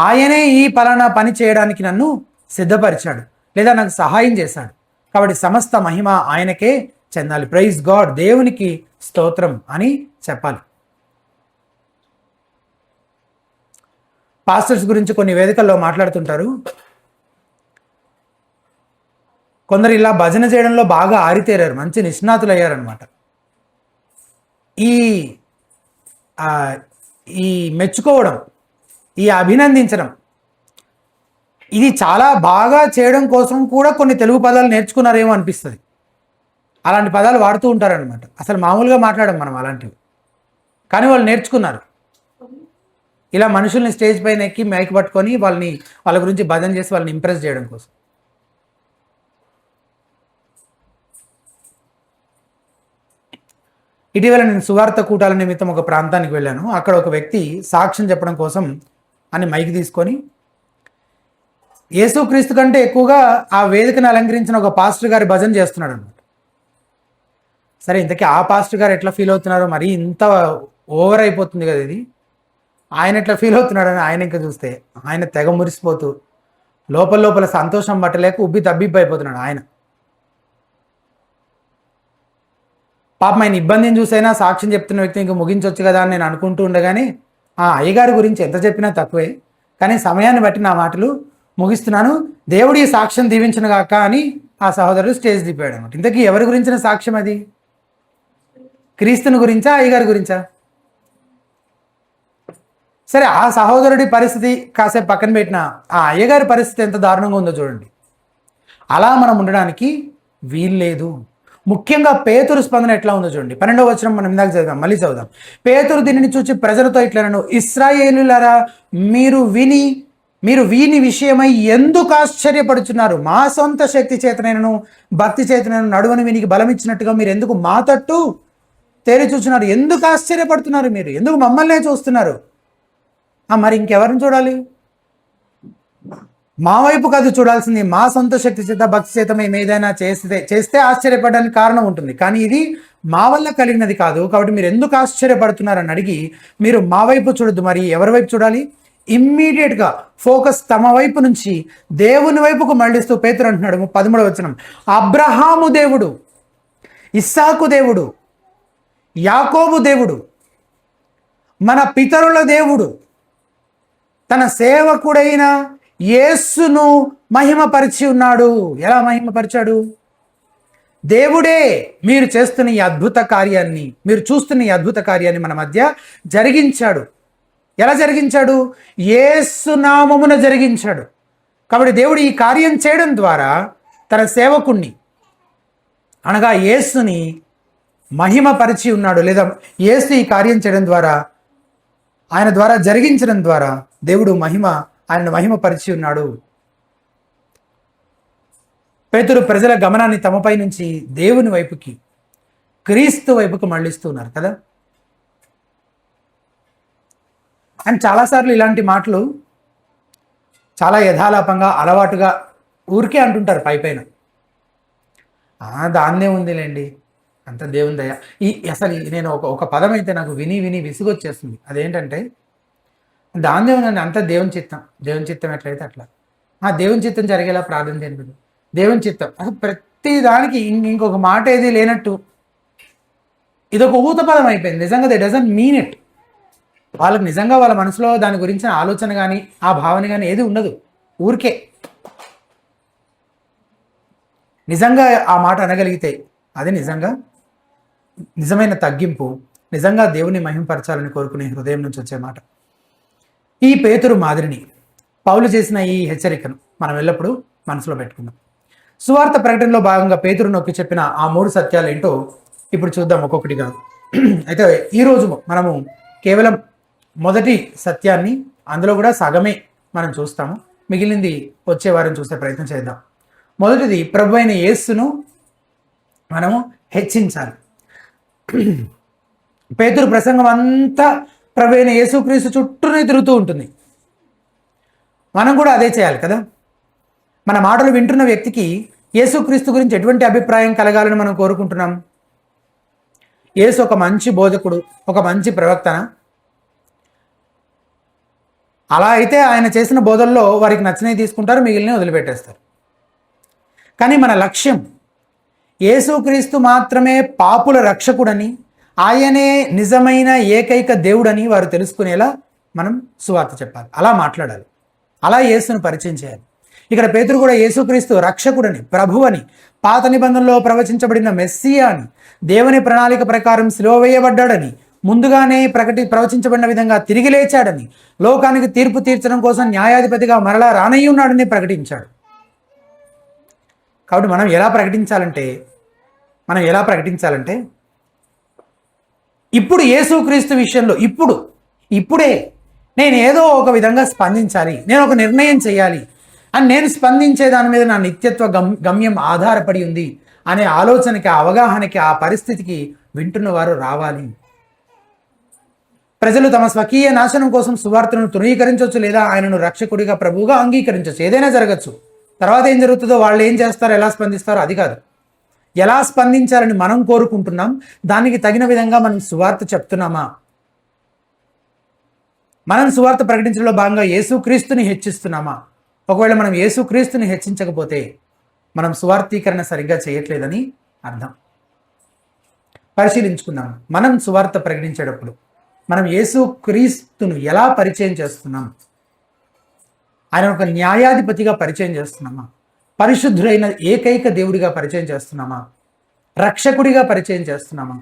ఆయనే ఈ పలానా పని చేయడానికి నన్ను సిద్ధపరిచాడు, లేదా నాకు సహాయం చేశాడు, కాబట్టి సమస్త మహిమ ఆయనకే చెందాలి. ప్రైజ్ గాడ్, దేవునికి స్తోత్రం అని చెప్పాలి. పాస్టర్స్ గురించి కొన్ని వేదికల్లో మాట్లాడుతుంటారు. కొందరు ఇలా భజన చేయడంలో బాగా ఆరితేరారు, మంచి నిష్ణాతులు అయ్యారనమాట. ఈ మెచ్చుకోవడం, ఈ అభినందించడం, ఇది చాలా బాగా చేయడం కోసం కూడా కొన్ని తెలుగు పదాలు నేర్చుకున్నారేమో అనిపిస్తుంది. అలాంటి పదాలు వాడుతూ ఉంటారనమాట. అసలు మామూలుగా మాట్లాడడం మనం అలాంటివి, కానీ వాళ్ళు నేర్చుకున్నారు. ఇలా మనుషుల్ని స్టేజ్ పైన ఎక్కి మైక్ పట్టుకొని వాళ్ళ గురించి భజన చేసి వాళ్ళని ఇంప్రెస్ చేయడం కోసం. ఇటీవల నేను సువార్త కూటాల నిమిత్తం ఒక ప్రాంతానికి వెళ్ళాను. అక్కడ ఒక వ్యక్తి సాక్ష్యం చెప్పడం కోసం అని మైక్ తీసుకొని యేసుక్రీస్తు కంటే ఎక్కువగా ఆ వేదికను అలంకరించిన ఒక పాస్టర్ గారి భజన చేస్తున్నాడు అనమాట. సరే, ఇంతకీ ఆ పాస్టర్ గారు ఎట్లా ఫీల్ అవుతున్నారో, మరి ఇంత ఓవర్ అయిపోతుంది కదా ఇది, ఆయన ఎట్లా ఫీల్ అవుతున్నాడని ఆయన ఇంకా చూస్తే ఆయన తెగ మురిసిపోతూ లోపల లోపల సంతోషం పట్టలేక ఉబ్బి తబ్బిబ్బైపోతున్నాడు ఆయన. పాపం ఆయన ఇబ్బందిని చూసైనా సాక్ష్యం చెప్తున్న వ్యక్తి ఇంకా ముగించవచ్చు కదా అని నేను అనుకుంటూ ఉండగానే ఆ అయ్యగారి గురించి ఎంత చెప్పినా తక్కువే, కానీ సమయాన్ని బట్టి నా మాటలు ముగిస్తున్నాను. దేవుడి సాక్ష్యం దీవించిన గాక అని ఆ సహోదరుడు స్టేజ్ దింపాడు అనమాట. ఇంతకీ ఎవరి గురించిన సాక్ష్యం అది? క్రీస్తుని గురించా, అయ్యగారి గురించా? సరే, ఆ సహోదరుడి పరిస్థితి కాసేపు పక్కన పెట్టిన ఆ అయ్యగారి పరిస్థితి ఎంత దారుణంగా ఉందో చూడండి. అలా మనం ఉండడానికి వీల్లేదు. ముఖ్యంగా పేతురు స్పందన ఎట్లా ఉందో చూడండి. 12వ వచనం మనం ఇందాక చదివాం, మళ్ళీ చదువుదాం. పేతురు దీనిని చూచి ప్రజలతో ఇట్లనను, ఇశ్రాయేలులారా, మీరు వీని విషయమై ఎందుకు ఆశ్చర్యపడుచున్నారు? మా సొంత శక్తి చేతనైనను భక్తి చేతనైనను నడువని వీనికి బలం ఇచ్చినట్టుగా మీరు ఎందుకు మా తట్టు తేరి చూస్తున్నారు? ఎందుకు ఆశ్చర్యపడుతున్నారు? మీరు ఎందుకు మమ్మల్నే చూస్తున్నారు? మరి ఇంకెవరిని చూడాలి? మా వైపు కాదు చూడాల్సింది. మా సొంత శక్తి చేత భక్తి చేత మేము ఏదైనా చేస్తే ఆశ్చర్యపడడానికి కారణం ఉంటుంది, కానీ ఇది మా వల్ల కలిగినది కాదు. కాబట్టి మీరు ఎందుకు ఆశ్చర్యపడుతున్నారని అడిగి మీరు మా వైపు చూడొద్దు. మరి ఎవరి వైపు చూడాలి? ఇమ్మీడియట్గా ఫోకస్ తమ వైపు నుంచి దేవుని వైపుకు మళ్ళిస్తూ పేతురు అంటున్నాడు 13వ వచనం, అబ్రహాము దేవుడు, ఇస్సాకు దేవుడు, యాకోబు దేవుడు, మన పితరుల దేవుడు తన సేవకుడైన యేసును మహిమపరిచి ఉన్నాడు. ఎలా మహిమపరిచాడు? దేవుడే మీరు చేస్తున్న ఈ అద్భుత కార్యాన్ని, మీరు చూస్తున్న ఈ అద్భుత కార్యాన్ని మన మధ్య జరిగించాడు. ఎలా జరిగించాడు? యేసు నామమున జరిగించాడు. కాబట్టి దేవుడు ఈ కార్యం చేయడం ద్వారా తన సేవకుణ్ణి అనగా యేసుని మహిమపరిచి ఉన్నాడు. లేదా యేసు ఈ కార్యం చేయడం ద్వారా, ఆయన ద్వారా జరిగించడం ద్వారా దేవుడు ఆయనను మహిమపరిచి ఉన్నాడు. పేతురు ప్రజల గమనాన్ని తమపై నుంచి దేవుని వైపుకి, క్రీస్తు వైపుకు మళ్ళిస్తూ ఉన్నారు కదా. అండ్ చాలాసార్లు ఇలాంటి మాటలు చాలా యథాలాపంగా అలవాటుగా ఊరికే అంటుంటారు పైపైన. దాన్నే ఉందిలేండి, అంత దేవుని దయ. అసలు నేను ఒక పదం అయితే నాకు విని విని విసుగొచ్చేస్తుంది. అదేంటంటే, దాన్నే ఉందండి, అంత దేవుని చిత్తం. దేవుని చిత్తం ఎట్లయితే అట్లా. దేవుని చిత్తం జరిగేలా ప్రార్థన చేయండి. దేవుని చిత్తం అసలు ప్రతి దానికి ఇంకొక మాట ఏది లేనట్టు ఇదొక ఊత పదం అయిపోయింది. నిజంగా దే డజంట్ మీన్ ఇట్. వాళ్ళకి నిజంగా వాళ్ళ మనసులో దాని గురించిన ఆలోచన కానీ ఆ భావన కానీ ఏది ఉండదు. ఊరికే నిజంగా ఆ మాట అనగలిగితే అది నిజమైన తగ్గింపు, నిజంగా దేవుని మహిమపరచాలని కోరుకునే హృదయం నుంచి వచ్చే మాట. ఈ పేతురు మాదిరిని, పౌలు చేసిన ఈ హెచ్చరికను మనం ఎల్లప్పుడూ మనసులో పెట్టుకుందాం. సువార్త ప్రకటనలో భాగంగా పేతురు నొక్కి చెప్పిన ఆ 3 సత్యాలు ఏంటో ఇప్పుడు చూద్దాం ఒక్కొక్కటిగా. అయితే ఈరోజు మనము కేవలం మొదటి సత్యాన్ని, అందులో కూడా సగమే మనం చూస్తాము, మిగిలింది వచ్చే వారం చూసే ప్రయత్నం చేద్దాం. మొదటిది, ప్రభు అయిన యేసును మనము హెచ్చించాలి. పేతురు ప్రసంగం అంతా ప్రభు అయిన యేసుక్రీస్తు చుట్టూనే తిరుగుతూ ఉంటుంది. మనం కూడా అదే చేయాలి కదా. మన మాటలు వింటున్న వ్యక్తికి యేసుక్రీస్తు గురించి ఎటువంటి అభిప్రాయం కలగాలని మనం కోరుకుంటున్నాం? యేసు ఒక మంచి బోధకుడు, ఒక మంచి ప్రవక్తన. అలా అయితే ఆయన చేసిన బోధల్లో వారికి నచ్చినవి తీసుకుంటారు, మిగిలినవి వదిలిపెట్టేస్తారు. కానీ మన లక్ష్యం యేసుక్రీస్తు మాత్రమే పాపుల రక్షకుడని, ఆయనే నిజమైన ఏకైక దేవుడని వారు తెలుసుకునేలా మనం సువార్త చెప్పాలి, అలా మాట్లాడాలి, అలా యేసును పరిచయం చేయాలి. ఇక్కడ పేతురు కూడా యేసుక్రీస్తు రక్షకుడని, ప్రభువని, పాత నిబంధనలో ప్రవచించబడిన మెస్సియా అని, దేవుని ప్రణాళిక ప్రకారం సిలువ వేయబడ్డాడని, ముందుగానే ప్రవచించబడిన విధంగా తిరిగి లేచాడని, లోకానికి తీర్పు తీర్చడం కోసం న్యాయాధిపతిగా మరలా రానయ్యున్నాడని ప్రకటించాడు. కాబట్టి మనం ఎలా ప్రకటించాలంటే ఇప్పుడు యేసుక్రీస్తు విషయంలో ఇప్పుడే నేను ఏదో ఒక విధంగా స్పందించాలి, నేను ఒక నిర్ణయం చేయాలి అని, నేను స్పందించే దాని మీద నా నిత్యత్వ గమ్యం ఆధారపడి ఉంది అనే ఆలోచనకి, ఆ అవగాహనకి, ఆ పరిస్థితికి వింటున్న వారు రావాలి. ప్రజలు తమ స్వకీయ నాశనం కోసం సువార్తను తృణీకరించవచ్చు, లేదా ఆయనను రక్షకుడిగా, ప్రభువుగా అంగీకరించవచ్చు. ఏదైనా జరగచ్చు. తర్వాత ఏం జరుగుతుందో, వాళ్ళు ఏం చేస్తారో, ఎలా స్పందిస్తారో అది కాదు. ఎలా స్పందించాలని మనం కోరుకుంటున్నాం, దానికి తగిన విధంగా మనం సువార్త చెప్తున్నామా? మనం సువార్త ప్రకటించడంలో భాగంగా యేసుక్రీస్తుని హెచ్చిస్తున్నామా? ఒకవేళ మనం యేసుక్రీస్తుని హెచ్చించకపోతే మనం సువార్తీకరణ సరిగ్గా చేయట్లేదని అర్థం. పరిశీలించుకుందాం. మనం సువార్త ప్రకటించేటప్పుడు మనం యేసుక్రీస్తును ఎలా పరిచయం చేస్తున్నాం? ఆయన ఒక న్యాయాధిపతిగా పరిచయం చేస్తున్నామా? పరిశుద్ధుడైన ఏకైక దేవుడిగా పరిచయం చేస్తున్నామా? రక్షకుడిగా పరిచయం చేస్తున్నామా?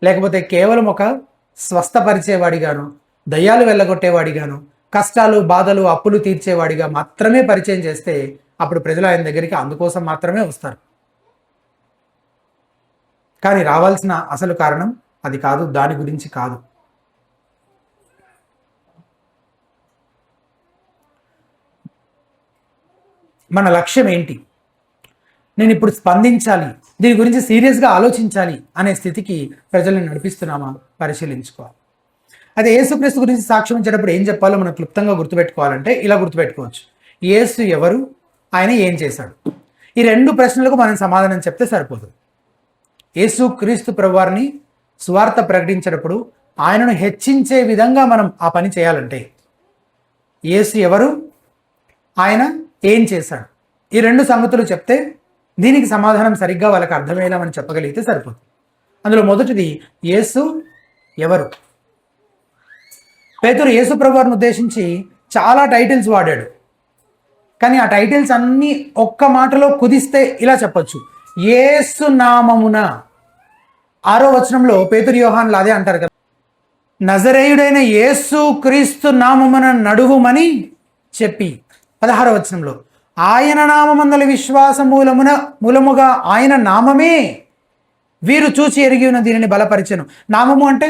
లేకపోతే కేవలం ఒక స్వస్థపరిచేవాడిగాను, దయ్యాలు వెళ్ళగొట్టేవాడిగాను, కష్టాలు బాధలు అప్పులు తీర్చేవాడిగా మాత్రమే పరిచయం చేస్తే అప్పుడు ప్రజలు ఆయన దగ్గరికి అందుకోసం మాత్రమే వస్తారు. కానీ రావాల్సిన అసలు కారణం అది కాదు, దాని గురించి కాదు. మన లక్ష్యం ఏంటి? నేను ఇప్పుడు స్పందించాలి, దీని గురించి సీరియస్గా ఆలోచించాలి అనే స్థితికి ప్రజల్ని నడిపిస్తున్నామా పరిశీలించుకోవాలి. అదే యేసుక్రీస్తు గురించి సాక్ష్యం ఇచ్చేటప్పుడు ఏం చెప్పాలో మనం క్లుప్తంగా గుర్తుపెట్టుకోవాలంటే ఇలా గుర్తుపెట్టుకోవచ్చు. యేసు ఎవరు, ఆయన ఏం చేశాడు? ఈ రెండు ప్రశ్నలకు మనం సమాధానం చెప్తే సరిపోతుంది. యేసుక్రీస్తు ప్రభువారిని సువార్త ప్రకటించేటప్పుడు ఆయనను హెచ్చించే విధంగా మనం ఆ పని చేయాలంటే యేసు ఎవరు, ఆయన ఏం చేశాడు, ఈ రెండు సంగతులు చెప్తే దీనికి సమాధానం సరిగ్గా వాళ్ళకి అర్థమయ్యేలా మనం చెప్పగలిగితే సరిపోతుంది. అందులో మొదటిది యేసు ఎవరు. పేతురు యేసు ప్రభువారిని ఉద్దేశించి చాలా టైటిల్స్ వాడాడు. కానీ ఆ టైటిల్స్ అన్నీ ఒక్క మాటలో కుదిస్తే ఇలా చెప్పొచ్చు, యేసు నామమున. 6వ వచనంలో పేతురు యోహాన్లు అదే అంటారు కదా, నజరేయుడైన యేసు క్రీస్తు నామమున నడువుమని చెప్పి. 16వ వచనంలో ఆయన నామమందలి విశ్వాస మూలముగా ఆయన నామమే వీరు చూచి ఎరిగి ఉన్న దీనిని బలపరిచెను. నామము అంటే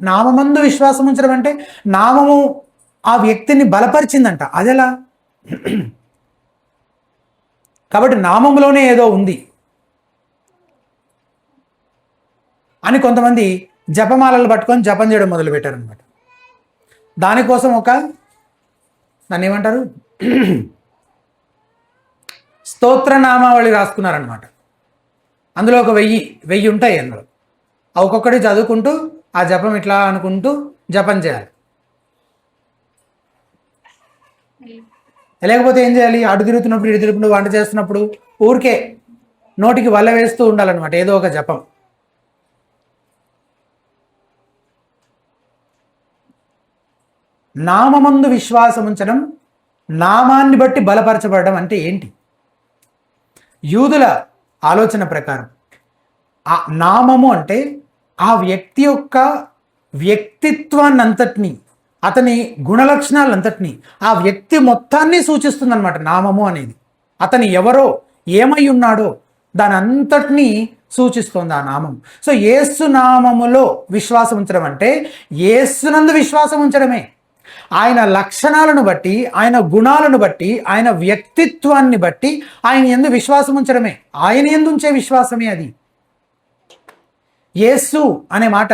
నామమందు విశ్వాసం ఉంచడం అంటే నామము ఆ వ్యక్తిని బలపరిచిందంట. అదెలా? కాబట్టి నామములోనే ఏదో ఉంది అని కొంతమంది జపమాలలు పట్టుకొని జపం చేయడం మొదలుపెట్టారనమాట. దానికోసం దాన్ని ఏమంటారు, స్తోత్రనామావళి రాసుకున్నారనమాట. అందులో ఒక 1000 ఉంటాయి. అందులో ఒక్కొక్కటి చదువుకుంటూ ఆ జపం ఇట్లా అనుకుంటూ జపం చేయాలి. లేకపోతే ఏం చేయాలి, అటు తిరుగుతున్నప్పుడు ఇటు తిరుగుతున్నప్పుడు వంట చేస్తున్నప్పుడు ఊరికే నోటికి వల్ల వేస్తూ ఉండాలన్నమాట ఏదో ఒక జపం. నామమందు విశ్వాసం ఉంచడం, నామాన్ని బట్టి బలపరచబడడం అంటే ఏంటి? యూదుల ఆలోచన ప్రకారం ఆ నామము అంటే ఆ వ్యక్తి యొక్క వ్యక్తిత్వాన్ని అంతటినీ, అతని గుణలక్షణాలంతటినీ, ఆ వ్యక్తి మొత్తాన్ని సూచిస్తుందన్నమాట నామము అనేది. అతని ఎవరో, ఏమై ఉన్నాడో దాని అంతటినీ సూచిస్తోంది ఆ నామం. సో యేసు నామములో విశ్వాసం ఉంచడం అంటే యేసునందు విశ్వాసం ఉంచడమే. ఆయన లక్షణాలను బట్టి, ఆయన గుణాలను బట్టి, ఆయన వ్యక్తిత్వాన్ని బట్టి ఆయన యందు విశ్వాసం ఉంచడమే. ఆయన యందు ఉంచే విశ్వాసమే అది. యేసు అనే మాట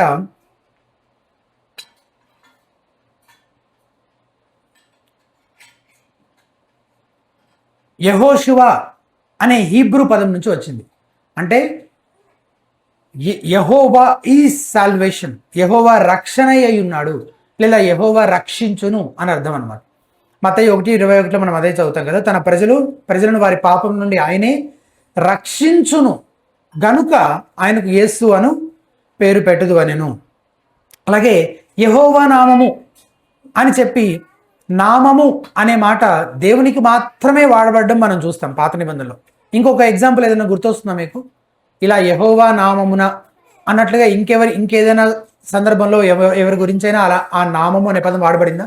యెహోషువ అనే హీబ్రూ పదం నుంచి వచ్చింది. అంటే యెహోవా ఈజ్ సాల్వేషన్, యెహోవా రక్షణ అయి ఉన్నాడు, లేదా యెహోవా రక్షించును అని అర్థం అనమాట. మత్తయి 1:21 మనం అదే చదువుతాం కదా, తన ప్రజలను వారి పాపం నుండి ఆయనే రక్షించును గనుక ఆయనకు యేసు అను పేరు పెట్టుదు అనెను. అలాగే యెహోవా నామము అని చెప్పి నామము అనే మాట దేవునికి మాత్రమే వాడబడడం మనం చూస్తాం పాత నిబంధనలో. ఇంకొక ఎగ్జాంపుల్ ఏదైనా గుర్తొస్తుందా మీకు? ఇలా యెహోవా నామమున అన్నట్లుగా ఇంకేదైనా సందర్భంలో ఎవరి గురించైనా అలా ఆ నామము అనే పదం వాడబడిందా?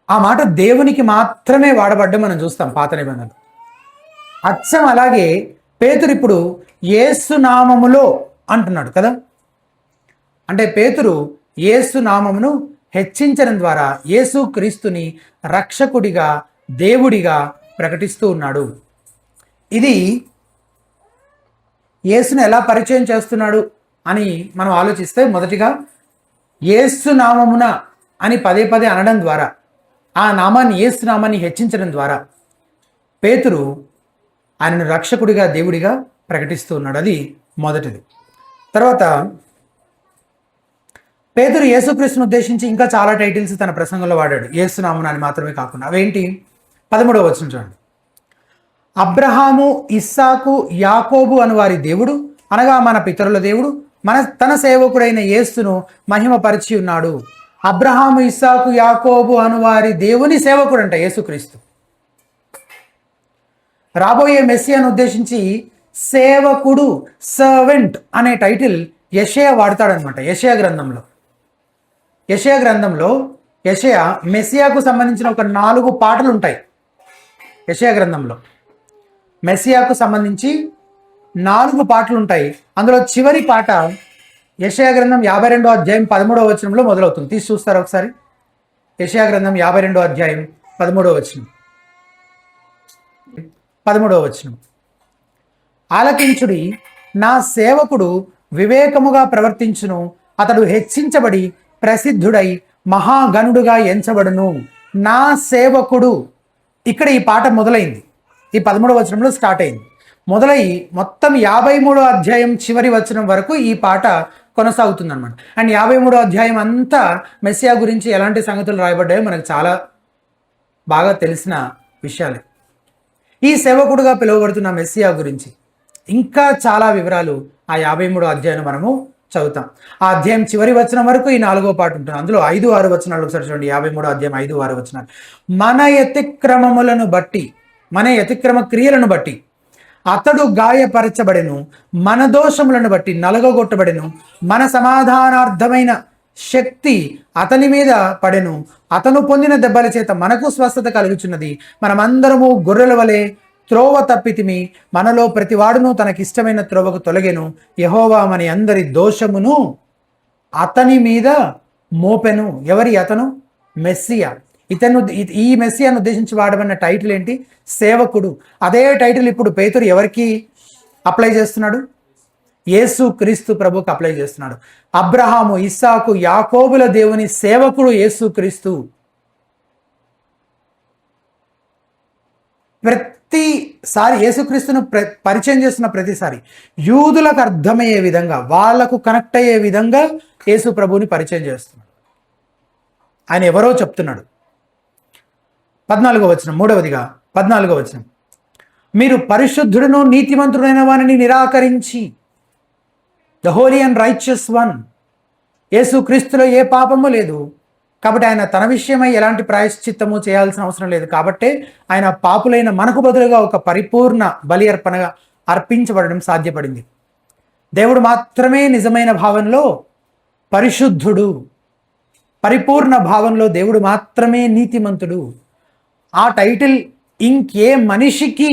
ఆ మాట దేవునికి మాత్రమే వాడబడ్డం మనం చూస్తాం పాత నిబంధనలు. అచ్చం అలాగే పేతురు ఇప్పుడు యేసు నామములో అంటున్నాడు కదా. అంటే పేతురు యేసు నామమును హెచ్చించడం ద్వారా యేసు క్రీస్తుని రక్షకుడిగా, దేవుడిగా ప్రకటిస్తూ ఉన్నాడు. ఇది యేసును ఎలా పరిచయం చేస్తున్నాడు అని మనం ఆలోచిస్తే, మొదటిగా యేసు నామమున అని పదే పదే అనడం ద్వారా, ఆ నామాన్ని, యేసు నామాన్ని హెచ్చించడం ద్వారా పేతురు ఆయనను రక్షకుడిగా, దేవుడిగా ప్రకటిస్తూ ఉన్నాడు. అది మొదటిది. తర్వాత పేతురు యేసుక్రీస్తును ఉద్దేశించి ఇంకా చాలా టైటిల్స్ తన ప్రసంగంలో వాడాడు, యేసునామం అని మాత్రమే కాకుండా. అవేంటి? 13వ వచనం చూడండి. అబ్రహాము, ఇస్సాకు, యాకోబు అను వారి దేవుడు, అనగా మన పితరుల దేవుడు, తన సేవకుడైన యేసును మహిమపరిచి ఉన్నాడు. అబ్రహాము, ఇస్సాకు, యాకోబు అను వారి దేవుని సేవకుడు అంట యేసుక్రీస్తు. రాబోయే మెస్సియాను ఉద్దేశించి సేవకుడు, సర్వెంట్ అనే టైటిల్ యెషయా వాడతాడనమాట. యెషయా గ్రంథంలో యెషయా మెస్సియాకు సంబంధించిన ఒక 4 పాటలు ఉంటాయి. యెషయా గ్రంథంలో మెస్సియాకు సంబంధించి 4 పాటలు ఉంటాయి. అందులో చివరి పాట యెషయా గ్రంథం 52వ అధ్యాయం 13వ వచనంలో మొదలవుతుంది. తీసి చూస్తారు ఒకసారి. యెషయా గ్రంథం 52వ అధ్యాయం 13వ వచనం. 13వ వచనం. ఆలకించుడి, నా సేవకుడు వివేకముగా ప్రవర్తించును, అతడు హెచ్చించబడి ప్రసిద్ధుడై మహాగణుడుగా ఎంచబడును. నా సేవకుడు. ఇక్కడ ఈ పాట మొదలైంది. ఈ 13వ వచనంలో స్టార్ట్ అయింది. మొదలై మొత్తం 53వ అధ్యాయం చివరి వచనం వరకు ఈ పాట కొనసాగుతుంది అనమాట. అండ్ 53వ అధ్యాయం అంతా మెస్సియా గురించి ఎలాంటి సంగతులు రాయబడ్డాయో మనకు చాలా బాగా తెలిసిన విషయాలే. ఈ సేవకుడుగా పిలువబడుతున్న మెస్సియా గురించి ఇంకా చాలా వివరాలు ఆ 53వ అధ్యాయం మనము చదువుతాం. ఆ అధ్యాయం చివరి వచనం వరకు ఈ 4వ పాట ఉంటుంది. అందులో 5, 6 వచనాలు ఒకసారి చూడండి. 53వ అధ్యాయం 5, 6 వచనాలు. మన యతిక్రమములను బట్టి, మన యతిక్రమ క్రియలను బట్టి అతడు గాయపరచబడెను, మన దోషములను బట్టి నలగొట్టబడెను, మన సమాధానార్థమైన శక్తి అతని మీద పడెను, అతను పొందిన దెబ్బల చేత మనకు స్వస్థత కలుగుచున్నది. మనమందరము గొర్రెల వలె త్రోవ తప్పితిమి, మనలో ప్రతివాడును తనకిష్టమైన త్రోవకు తొలగెను. యెహోవా మన అందరి దోషమును అతని మీద మోపెను. ఎవరి అతను? మెస్సియా. ఈ మెస్సియాను ఉద్దేశించి వాడబడిన టైటిల్ ఏంటి? సేవకుడు. అదే టైటిల్ ఇప్పుడు పేతురు ఎవరికి అప్లై చేస్తున్నాడు? యేసు క్రీస్తు ప్రభుకు అప్లై చేస్తున్నాడు. అబ్రహాము, ఇస్సాకు, యాకోబుల దేవుని సేవకుడు యేసు క్రీస్తు. ప్రతిసారి యేసుక్రీస్తును పరిచయం చేస్తున్న ప్రతిసారి యూదులకు అర్థమయ్యే విధంగా, వాళ్లకు కనెక్ట్ అయ్యే విధంగా యేసు ప్రభువుని పరిచయం చేస్తున్నాడు. ఆయన ఎవరో చెప్తున్నాడు. 14వ వచనం, 14వ వచనం. మీరు పరిశుద్ధుడును నీతిమంతుడైన వారిని నిరాకరించి, the holy and righteous one, Yesu క్రీస్తులో ఏ పాపము లేదు కాబట్టి ఆయన తన విషయమై ఎలాంటి ప్రాయశ్చిత్తము చేయాల్సిన అవసరం లేదు. కాబట్టే ఆయన పాపులైన మనకు బదులుగా ఒక పరిపూర్ణ బలి అర్పణగా అర్పించబడడం సాధ్యపడింది. దేవుడు మాత్రమే నిజమైన భావంలో పరిశుద్ధుడు, పరిపూర్ణ భావంలో దేవుడు మాత్రమే నీతిమంతుడు. ఆ టైటిల్ ఇంకే మనిషికి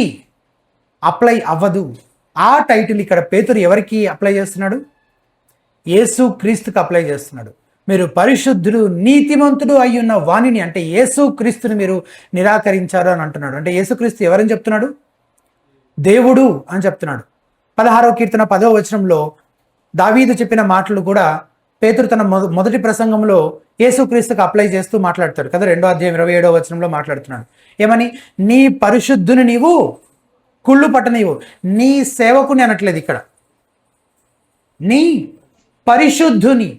అప్లై అవ్వదు. ఆ టైటిల్ ఇక్కడ పేతురు ఎవరికి అప్లై చేస్తున్నాడు? యేసు క్రీస్తుకు అప్లై చేస్తున్నాడు. మీరు పరిశుద్ధుడు నీతిమంతుడు అయ్యున్న వాణిని, అంటే యేసు క్రీస్తుని మీరు నిరాకరించారు అని అంటున్నాడు. అంటే యేసుక్రీస్తు ఎవరని చెప్తున్నాడు? దేవుడు అని చెప్తున్నాడు. 16వ కీర్తన 10వ వచనంలో దావీదు చెప్పిన మాటలు కూడా పేతురు తన మొదటి ప్రసంగంలో యేసుక్రీస్తుకు అప్లై చేస్తూ మాట్లాడతాడు కదా. 2వ అధ్యాయం 27వ వచనంలో మాట్లాడుతున్నాడు. ఏమని? నీ పరిశుద్ధుని నీవు కుళ్ళు పట్టనీవు. నీ సేవకుని అనట్లేదు ఇక్కడ, నీ పరిశుద్ధుని.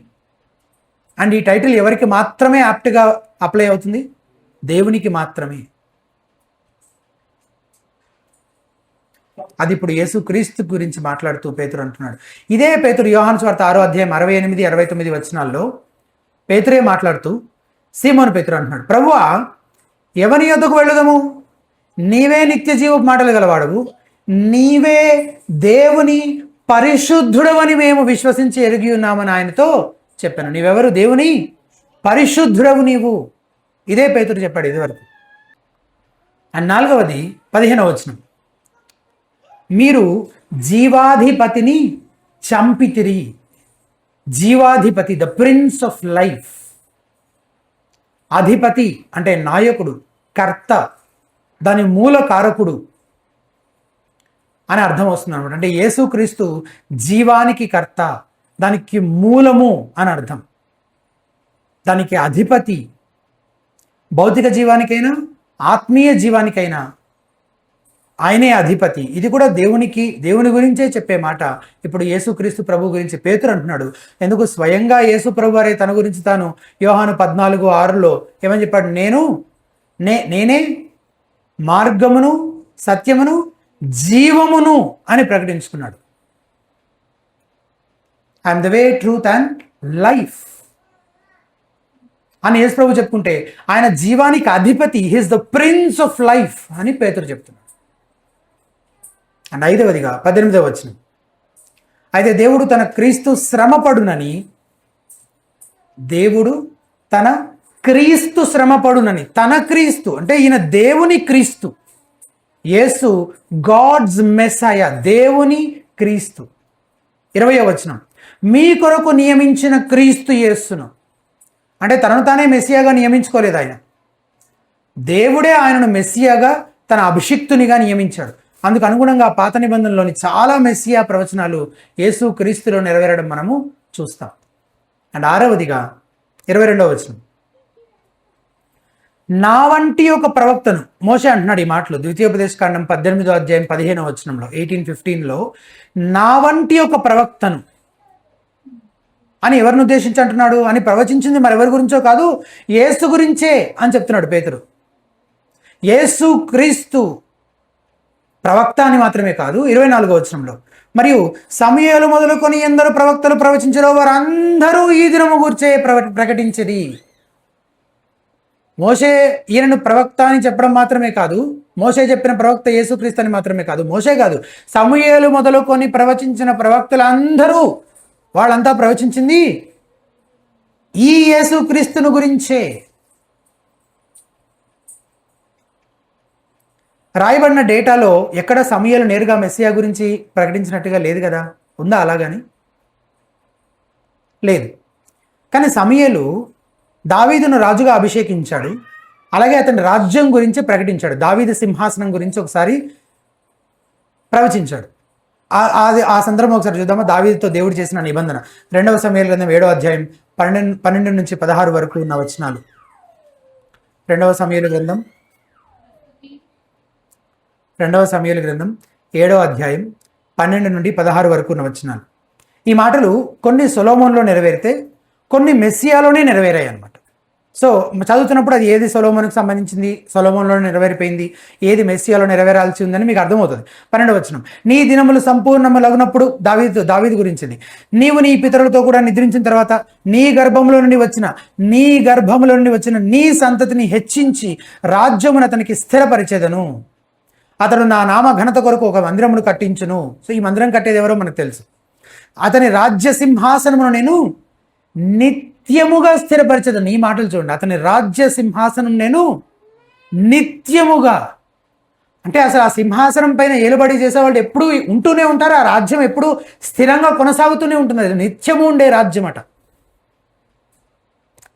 అండ్ ఈ టైటిల్ ఎవరికి మాత్రమే యాప్ట్గా అప్లై అవుతుంది? దేవునికి మాత్రమే. అది ఇప్పుడు యేసుక్రీస్తు గురించి మాట్లాడుతూ పేతురు అంటున్నాడు. ఇదే పేతురు యోహాను సువార్త 6వ అధ్యాయం 68, 69 వచనాల్లో పేతురే మాట్లాడుతూ సీమోను పేతురు అంటున్నాడు, ప్రభువా ఎవని యొద్దకు వెళ్ళుదము? నీవే నిత్య జీవ మాటలు గలవాడవు, నీవే దేవుని పరిశుద్ధుడవని మేము విశ్వసించి ఎరిగి ఉన్నామని ఆయనతో చెప్పాను. నీవెవరు? దేవుని పరిశుద్ధుడవు నీవు. ఇదే పేతురు చెప్పాడు ఇదివరకు. అండ్ 4వది 15వ వచనం. మీరు జీవాధిపతిని చంపితిరి. జీవాధిపతి, ద ప్రిన్స్ ఆఫ్ లైఫ్. అధిపతి అంటే నాయకుడు, కర్త, దాని మూల కారకుడు అని అర్థం వస్తుంది అనమాట. అంటే యేసుక్రీస్తు జీవానికి కర్త, దానికి మూలము అని అర్థం, దానికి అధిపతి. భౌతిక జీవానికైనా ఆత్మీయ జీవానికైనా ఆయనే అధిపతి. ఇది కూడా దేవుని గురించే చెప్పే మాట. ఇప్పుడు యేసుక్రీస్తు ప్రభు గురించి పేతురు అంటున్నాడు. ఎందుకు స్వయంగా యేసు ప్రభు వారే తన గురించి తాను యోహాను 14:6 ఏమని చెప్పాడు? నేనే మార్గమును సత్యమును జీవమును అని ప్రకటించుకున్నాడు. I am the way truth and life అని యేసు ప్రభు చెప్పుకుంటే, ఆయన జీవానికి అధిపతి, he's the prince of life అని పేతురు చెప్తున్నాడు. అండ్ 5వదిగా 18వ వచనం, అయితే దేవుడు తన క్రీస్తు శ్రమపడునని తన క్రీస్తు అంటే ఈయన దేవుని క్రీస్తు, యేసు గాడ్స్ మెస్సయ, దేవుని క్రీస్తు. 20వ వచనం, మీ కొరకు నియమించిన క్రీస్తు యేసును, అంటే తనను తానే మెస్సియాగా నియమించుకోలేదు ఆయన, దేవుడే ఆయనను మెస్సియాగా తన అభిషిక్తునిగా నియమించాడు. అందుకు అనుగుణంగా పాత నిబంధనలోని చాలా మెస్సియా ప్రవచనాలు యేసు క్రీస్తులో నెరవేరడం మనము చూస్తాం. అండ్ 6వదిగా 22వ వచనం, నా వంటి ఒక ప్రవక్తను, మోషే అంటున్నాడు ఈ మాటలు ద్వితీయోపదేశకాండం 18వ అధ్యాయం 15వ వచనంలో 18:15లో, నా వంటి ఒక ప్రవక్తను అని ఎవరిని ఉద్దేశించి అంటున్నాడు? అని ప్రవచించింది మరెవరి గురించో కాదు, యేసు గురించే అని చెప్తున్నాడు పేతురు. యేసు క్రీస్తు ప్రవక్త అని మాత్రమే కాదు, 24వ వచనంలో, మరియు సమూయేలు మొదలుకొని ఎందరు ప్రవక్తలు ప్రవచించారో వారందరూ ఈ దినము గూర్చే ప్రకటించిరి. మోషే ఈయనను ప్రవక్త అని చెప్పడం మాత్రమే కాదు, మోషే చెప్పిన ప్రవక్త యేసుక్రీస్తు అని మాత్రమే కాదు, మోషే కాదు, సమూయేలు మొదలుకొని ప్రవచించిన ప్రవక్తలందరూ వాళ్ళంతా ప్రవచించింది ఈ యేసుక్రీస్తును గురించే. రాయబడిన డేటాలో ఎక్కడ సమూయేలు నేరుగా మెస్సియా గురించి ప్రకటించినట్టుగా లేదు కదా? ఉందా అలాగని? లేదు. కానీ సమూయేలు దావీదును రాజుగా అభిషేకించాడు, అలాగే అతని రాజ్యం గురించి ప్రకటించాడు, దావీదు సింహాసనం గురించి ఒకసారి ప్రవచించాడు. ఆ సందర్భం ఒకసారి చూద్దామా? దావీదుతో దేవుడు చేసిన నిబంధన 2వ సమూయేలు గ్రంథం 7వ అధ్యాయం 12 నుంచి 16 వరకు ఉన్న వచనాలు. 2వ సమూయేలు గ్రంథం 7వ అధ్యాయం 12 నుండి 16 వరకు ఉన్న వచనాలు. ఈ మాటలు కొన్ని సొలొమోన్లో నెరవేరితే కొన్ని మెస్సియాలోనే నెరవేరాయి అన్నమాట. సో చదువుతున్నప్పుడు అది ఏది సొలొమోనుకు సంబంధించింది, సొలొమోన్లో నెరవేరిపోయింది, ఏది మెస్సియాలో నెరవేరాల్సి ఉందని మీకు అర్థమవుతుంది. 12వ వచనం, నీ దినములు సంపూర్ణములగునప్పుడు, దావీదు గురించింది, నీవు నీ పితరులతో కూడా నిద్రించిన తర్వాత నీ గర్భంలో నుండి వచ్చిన నీ సంతతిని హెచ్చించి రాజ్యమును అతనికి స్థిరపరిచేదను. అతడు నా నామ ఘనత కొరకు ఒక మందిరమును కట్టించును. సో ఈ మందిరం కట్టేది ఎవరో మనకు తెలుసు. అతని రాజ్య సింహాసనమును నేను నిత్యముగా స్థిరపరిచేదను. ఈ మాటలు చూడండి, అతని రాజ్య సింహాసనం నేను నిత్యముగా, అంటే అసలు ఆ సింహాసనం పైన ఏలుబడి చేసేవాళ్ళు ఎప్పుడు ఉంటూనే ఉంటారు, ఆ రాజ్యం ఎప్పుడు స్థిరంగా కొనసాగుతూనే ఉంటుంది, అది నిత్యము ఉండే రాజ్యం అట.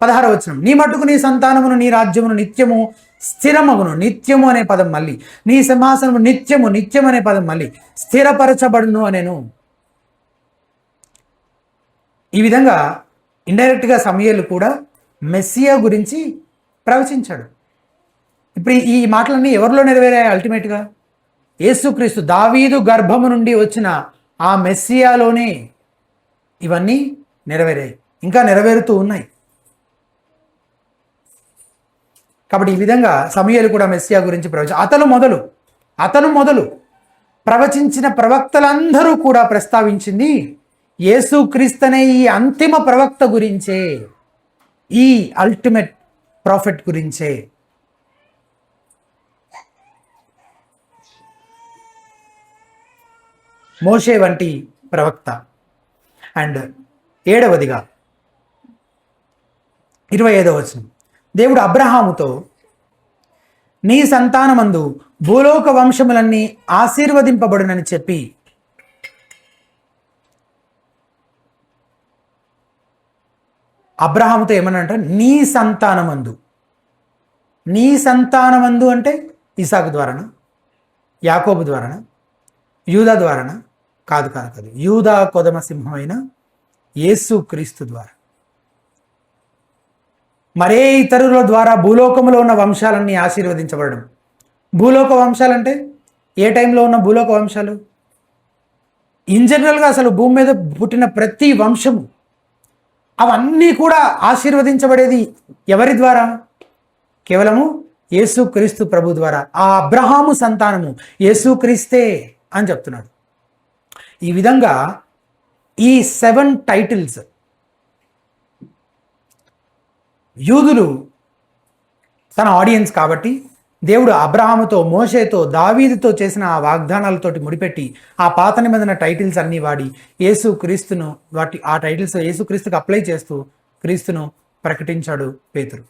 16వ వచనం, నీ మట్టుకు నీ సంతానమును నీ రాజ్యమును నిత్యము స్థిరమగును. నిత్యము అనే పదం మళ్ళీ, నీ సింహాసనము నిత్యం అనే పదం మళ్ళీ, స్థిరపరచబడును అనేను. ఈ విధంగా ఇండైరెక్ట్గా సమూయేలు కూడా మెస్సియా గురించి ప్రవచించాడు. ఇప్పుడు ఈ మాటలన్నీ ఎవరిలో నెరవేరాయి? అల్టిమేట్గా యేసుక్రీస్తు, దావీదు గర్భము నుండి వచ్చిన ఆ మెస్సియాలోనే ఇవన్నీ నెరవేరాయి, ఇంకా నెరవేరుతూ ఉన్నాయి. కాబట్టి ఈ విధంగా సమూయేలు కూడా మెస్సియా గురించి అతను మొదలు ప్రవచించిన ప్రవక్తలందరూ కూడా ప్రస్తావించింది యేసుక్రీస్తు అనే ఈ అంతిమ ప్రవక్త గురించే, ఈ అల్టిమేట్ ప్రాఫిట్ గురించే. మోషే వంటి ప్రవక్త. అండ్ 7వదిగా 25వ వచనం, దేవుడు అబ్రహాముతో నీ సంతానమందు భూలోక వంశములన్నీ ఆశీర్వదింపబడునని చెప్పి అబ్రహాముతో ఏమనంట? నీ సంతానమందు అంటే ఇసాకు ద్వారానా, యాకోబు ద్వారానా, యూదా ద్వారానా? కాదు. యూదా కొదమ సింహమైన యేసుక్రీస్తు ద్వారా, మరే ఇతరుల ద్వారా భూలోకములో ఉన్న వంశాలన్నీ ఆశీర్వదించబడడం. భూలోక వంశాలంటే ఏ టైంలో ఉన్న భూలోక వంశాలు? ఇన్ జనరల్గా అసలు భూమి మీద పుట్టిన ప్రతి వంశము అవన్నీ కూడా ఆశీర్వదించబడేది ఎవరి ద్వారా? కేవలము యేసుక్రీస్తు ప్రభు ద్వారా. ఆ అబ్రహాము సంతానము యేసుక్రీస్తే అని చెప్తున్నాడు. ఈ విధంగా ఈ 7 టైటిల్స్ యూదులు తన ఆడియన్స్ కాబట్టి దేవుడు అబ్రహాముతో, మోషేతో, దావీదుతో చేసిన ఆ వాగ్దానాలతోటి ముడిపెట్టి ఆ పాత నిబంధన టైటిల్స్ అన్నీ వాడి యేసుక్రీస్తును ఆ టైటిల్స్ యేసుక్రీస్తుకు అప్లై చేస్తూ క్రీస్తును ప్రకటించాడు పేతురు.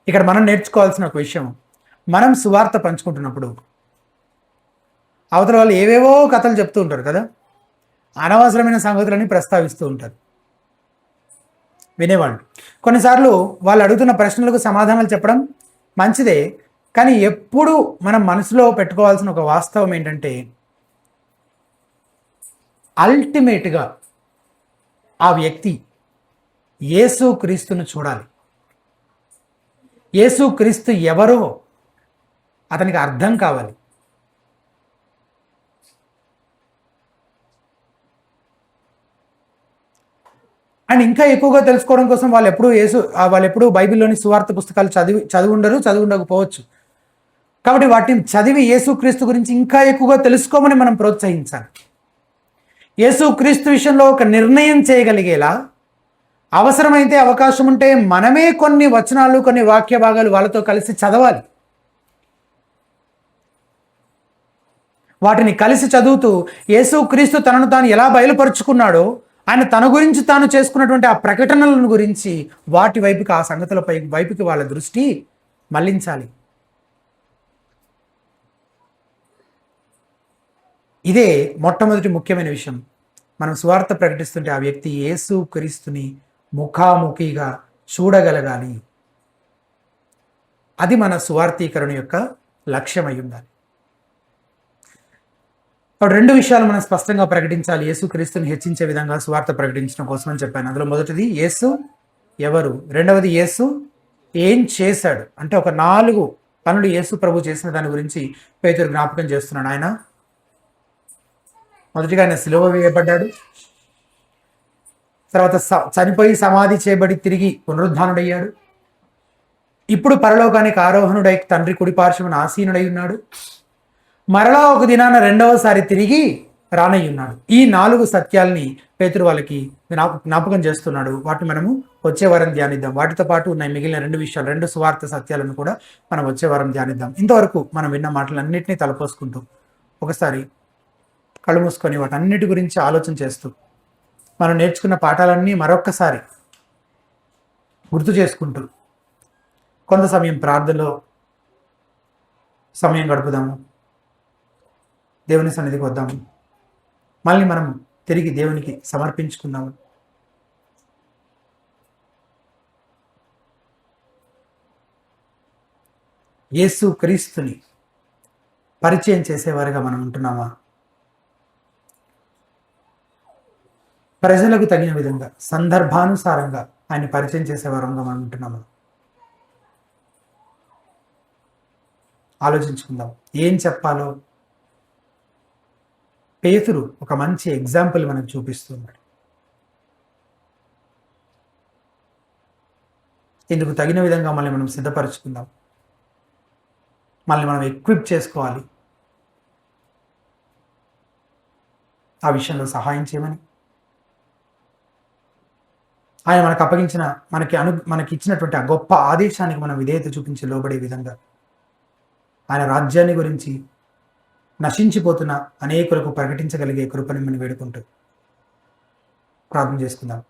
ఇక్కడ మనం నేర్చుకోవాల్సిన ఒక విషయం, మనం సువార్త పంచుకుంటున్నప్పుడు అవతల వాళ్ళు ఏవేవో కథలు చెప్తూ ఉంటారు కదా, అనవసరమైన సంగతులని ప్రస్తావిస్తూ ఉంటారు వినేవాళ్ళు. కొన్నిసార్లు వాళ్ళు అడుగుతున్న ప్రశ్నలకు సమాధానాలు చెప్పడం మంచిదే, కానీ ఎప్పుడు మనం మనసులో పెట్టుకోవాల్సిన ఒక వాస్తవం ఏంటంటే, అల్టిమేట్గా ఆ వ్యక్తి యేసుక్రీస్తును చూడాలి. యేసుక్రీస్తు ఎవరో అతనికి అర్థం కావాలి. అండ్ ఇంకా ఎక్కువగా తెలుసుకోవడం కోసం వాళ్ళు ఎప్పుడూ బైబిల్లోని సువార్త పుస్తకాలు చదివి ఉండకపోవచ్చు. కాబట్టి వాటిని చదివి యేసుక్రీస్తు గురించి ఇంకా ఎక్కువగా తెలుసుకోమని మనం ప్రోత్సహించాలి. యేసుక్రీస్తు విషయంలో ఒక నిర్ణయం చేయగలిగేలా, అవసరమైతే అవకాశం ఉంటే మనమే కొన్ని వచనాలు, కొన్ని వాక్య భాగాలు వాళ్ళతో కలిసి చదవాలి. వాటిని కలిసి చదువుతూ యేసుక్రీస్తు తనను తాను ఎలా బయలుపరుచుకున్నాడో, ఆయన తన గురించి తాను చేసుకున్నటువంటి ఆ ప్రకటనలను గురించి వాటి వైపుకి, ఆ సంగతుల వైపుకి వాళ్ళ దృష్టి మళ్లించాలి. ఇదే మొట్టమొదటి ముఖ్యమైన విషయం. మనం సువార్త ప్రకటిస్తుంటే ఆ వ్యక్తి యేసుక్రీస్తుని ముఖాముఖిగా చూడగలగాలి. అది మన సువార్తీకరణ యొక్క లక్ష్యం అయి ఉండాలి. ఇప్పుడు 2 విషయాలు మనం స్పష్టంగా ప్రకటించాలి యేసుక్రీస్తుని హెచ్చించే విధంగా సువార్త ప్రకటించడం కోసం అని చెప్పాను. అందులో మొదటిది యేసు ఎవరు, రెండవది యేసు ఏం చేశాడు. అంటే ఒక 4 పనులు యేసు ప్రభు చేసిన దాని గురించి పేతురు జ్ఞాపకం చేస్తున్నాడు. మొదటిగా ఆయన సిలువ వేయబడ్డాడు, తర్వాత చనిపోయి సమాధి చేయబడి తిరిగి పునరుద్ధానుడయ్యాడు, ఇప్పుడు పరలోకానికి ఆరోహణుడై తండ్రి కుడిపార్శ్వమున ఆసీనుడై ఉన్నాడు, మరలా ఒక దినాన రెండవసారి తిరిగి రానయ్యున్నాడు. ఈ 4 సత్యాల్ని పేతురు వాళ్ళకి జ్ఞాపకం చేస్తున్నాడు. వాటిని మనము వచ్చే వారం ధ్యానిద్దాం. వాటితో పాటు ఉన్నాయి మిగిలిన 2 విషయాలు, 2 సువార్త సత్యాలను కూడా మనం వచ్చే వారం ధ్యానిద్దాం. ఇంతవరకు మనం విన్న మాటలన్నింటినీ తలపోసుకుంటూ ఒకసారి కళ్ళు మూసుకొని వాటన్నిటి గురించి ఆలోచన చేస్తూ మనం నేర్చుకున్న పాఠాలన్నీ మరొక్కసారి గుర్తు చేసుకుంటూ కొంత సమయం ప్రార్థనలో సమయం గడుపుదాము. దేవుని సన్నిధికి వద్దాము. మళ్ళీ మనం తిరిగి దేవునికి సమర్పించుకుందాము. యేసు క్రీస్తుని పరిచయం చేసేవారుగా మనం ఉంటున్నామా? ప్రజలకు తగిన విధంగా సందర్భానుసారంగా ఆయన పరిచయం చేసేవారంగా మనం ఉంటున్నామా? ఆలోచించుకుందాం. ఏం చెప్పాలో పేతురు ఒక మంచి ఎగ్జాంపుల్ మనకు చూపిస్తున్నాడు. ఇందుకు తగిన విధంగా మళ్ళీ మనం సిద్ధపరచుకుందాం. మళ్ళీ మనం ఎక్విప్ చేసుకోవాలి. ఆ విషయంలో సహాయం చేయమని ఆయన మనకు అప్పగించిన మనకి ఇచ్చినటువంటి ఆ గొప్ప ఆదేశానికి మనం విధేయత చూపించి లోబడే విధంగా ఆయన రాజ్యాన్ని గురించి నశించిపోతున్న అనేకులకు ప్రకటించగలిగే కృపని మనం వేడుకుంటూ ప్రార్థన చేసుకుందాం.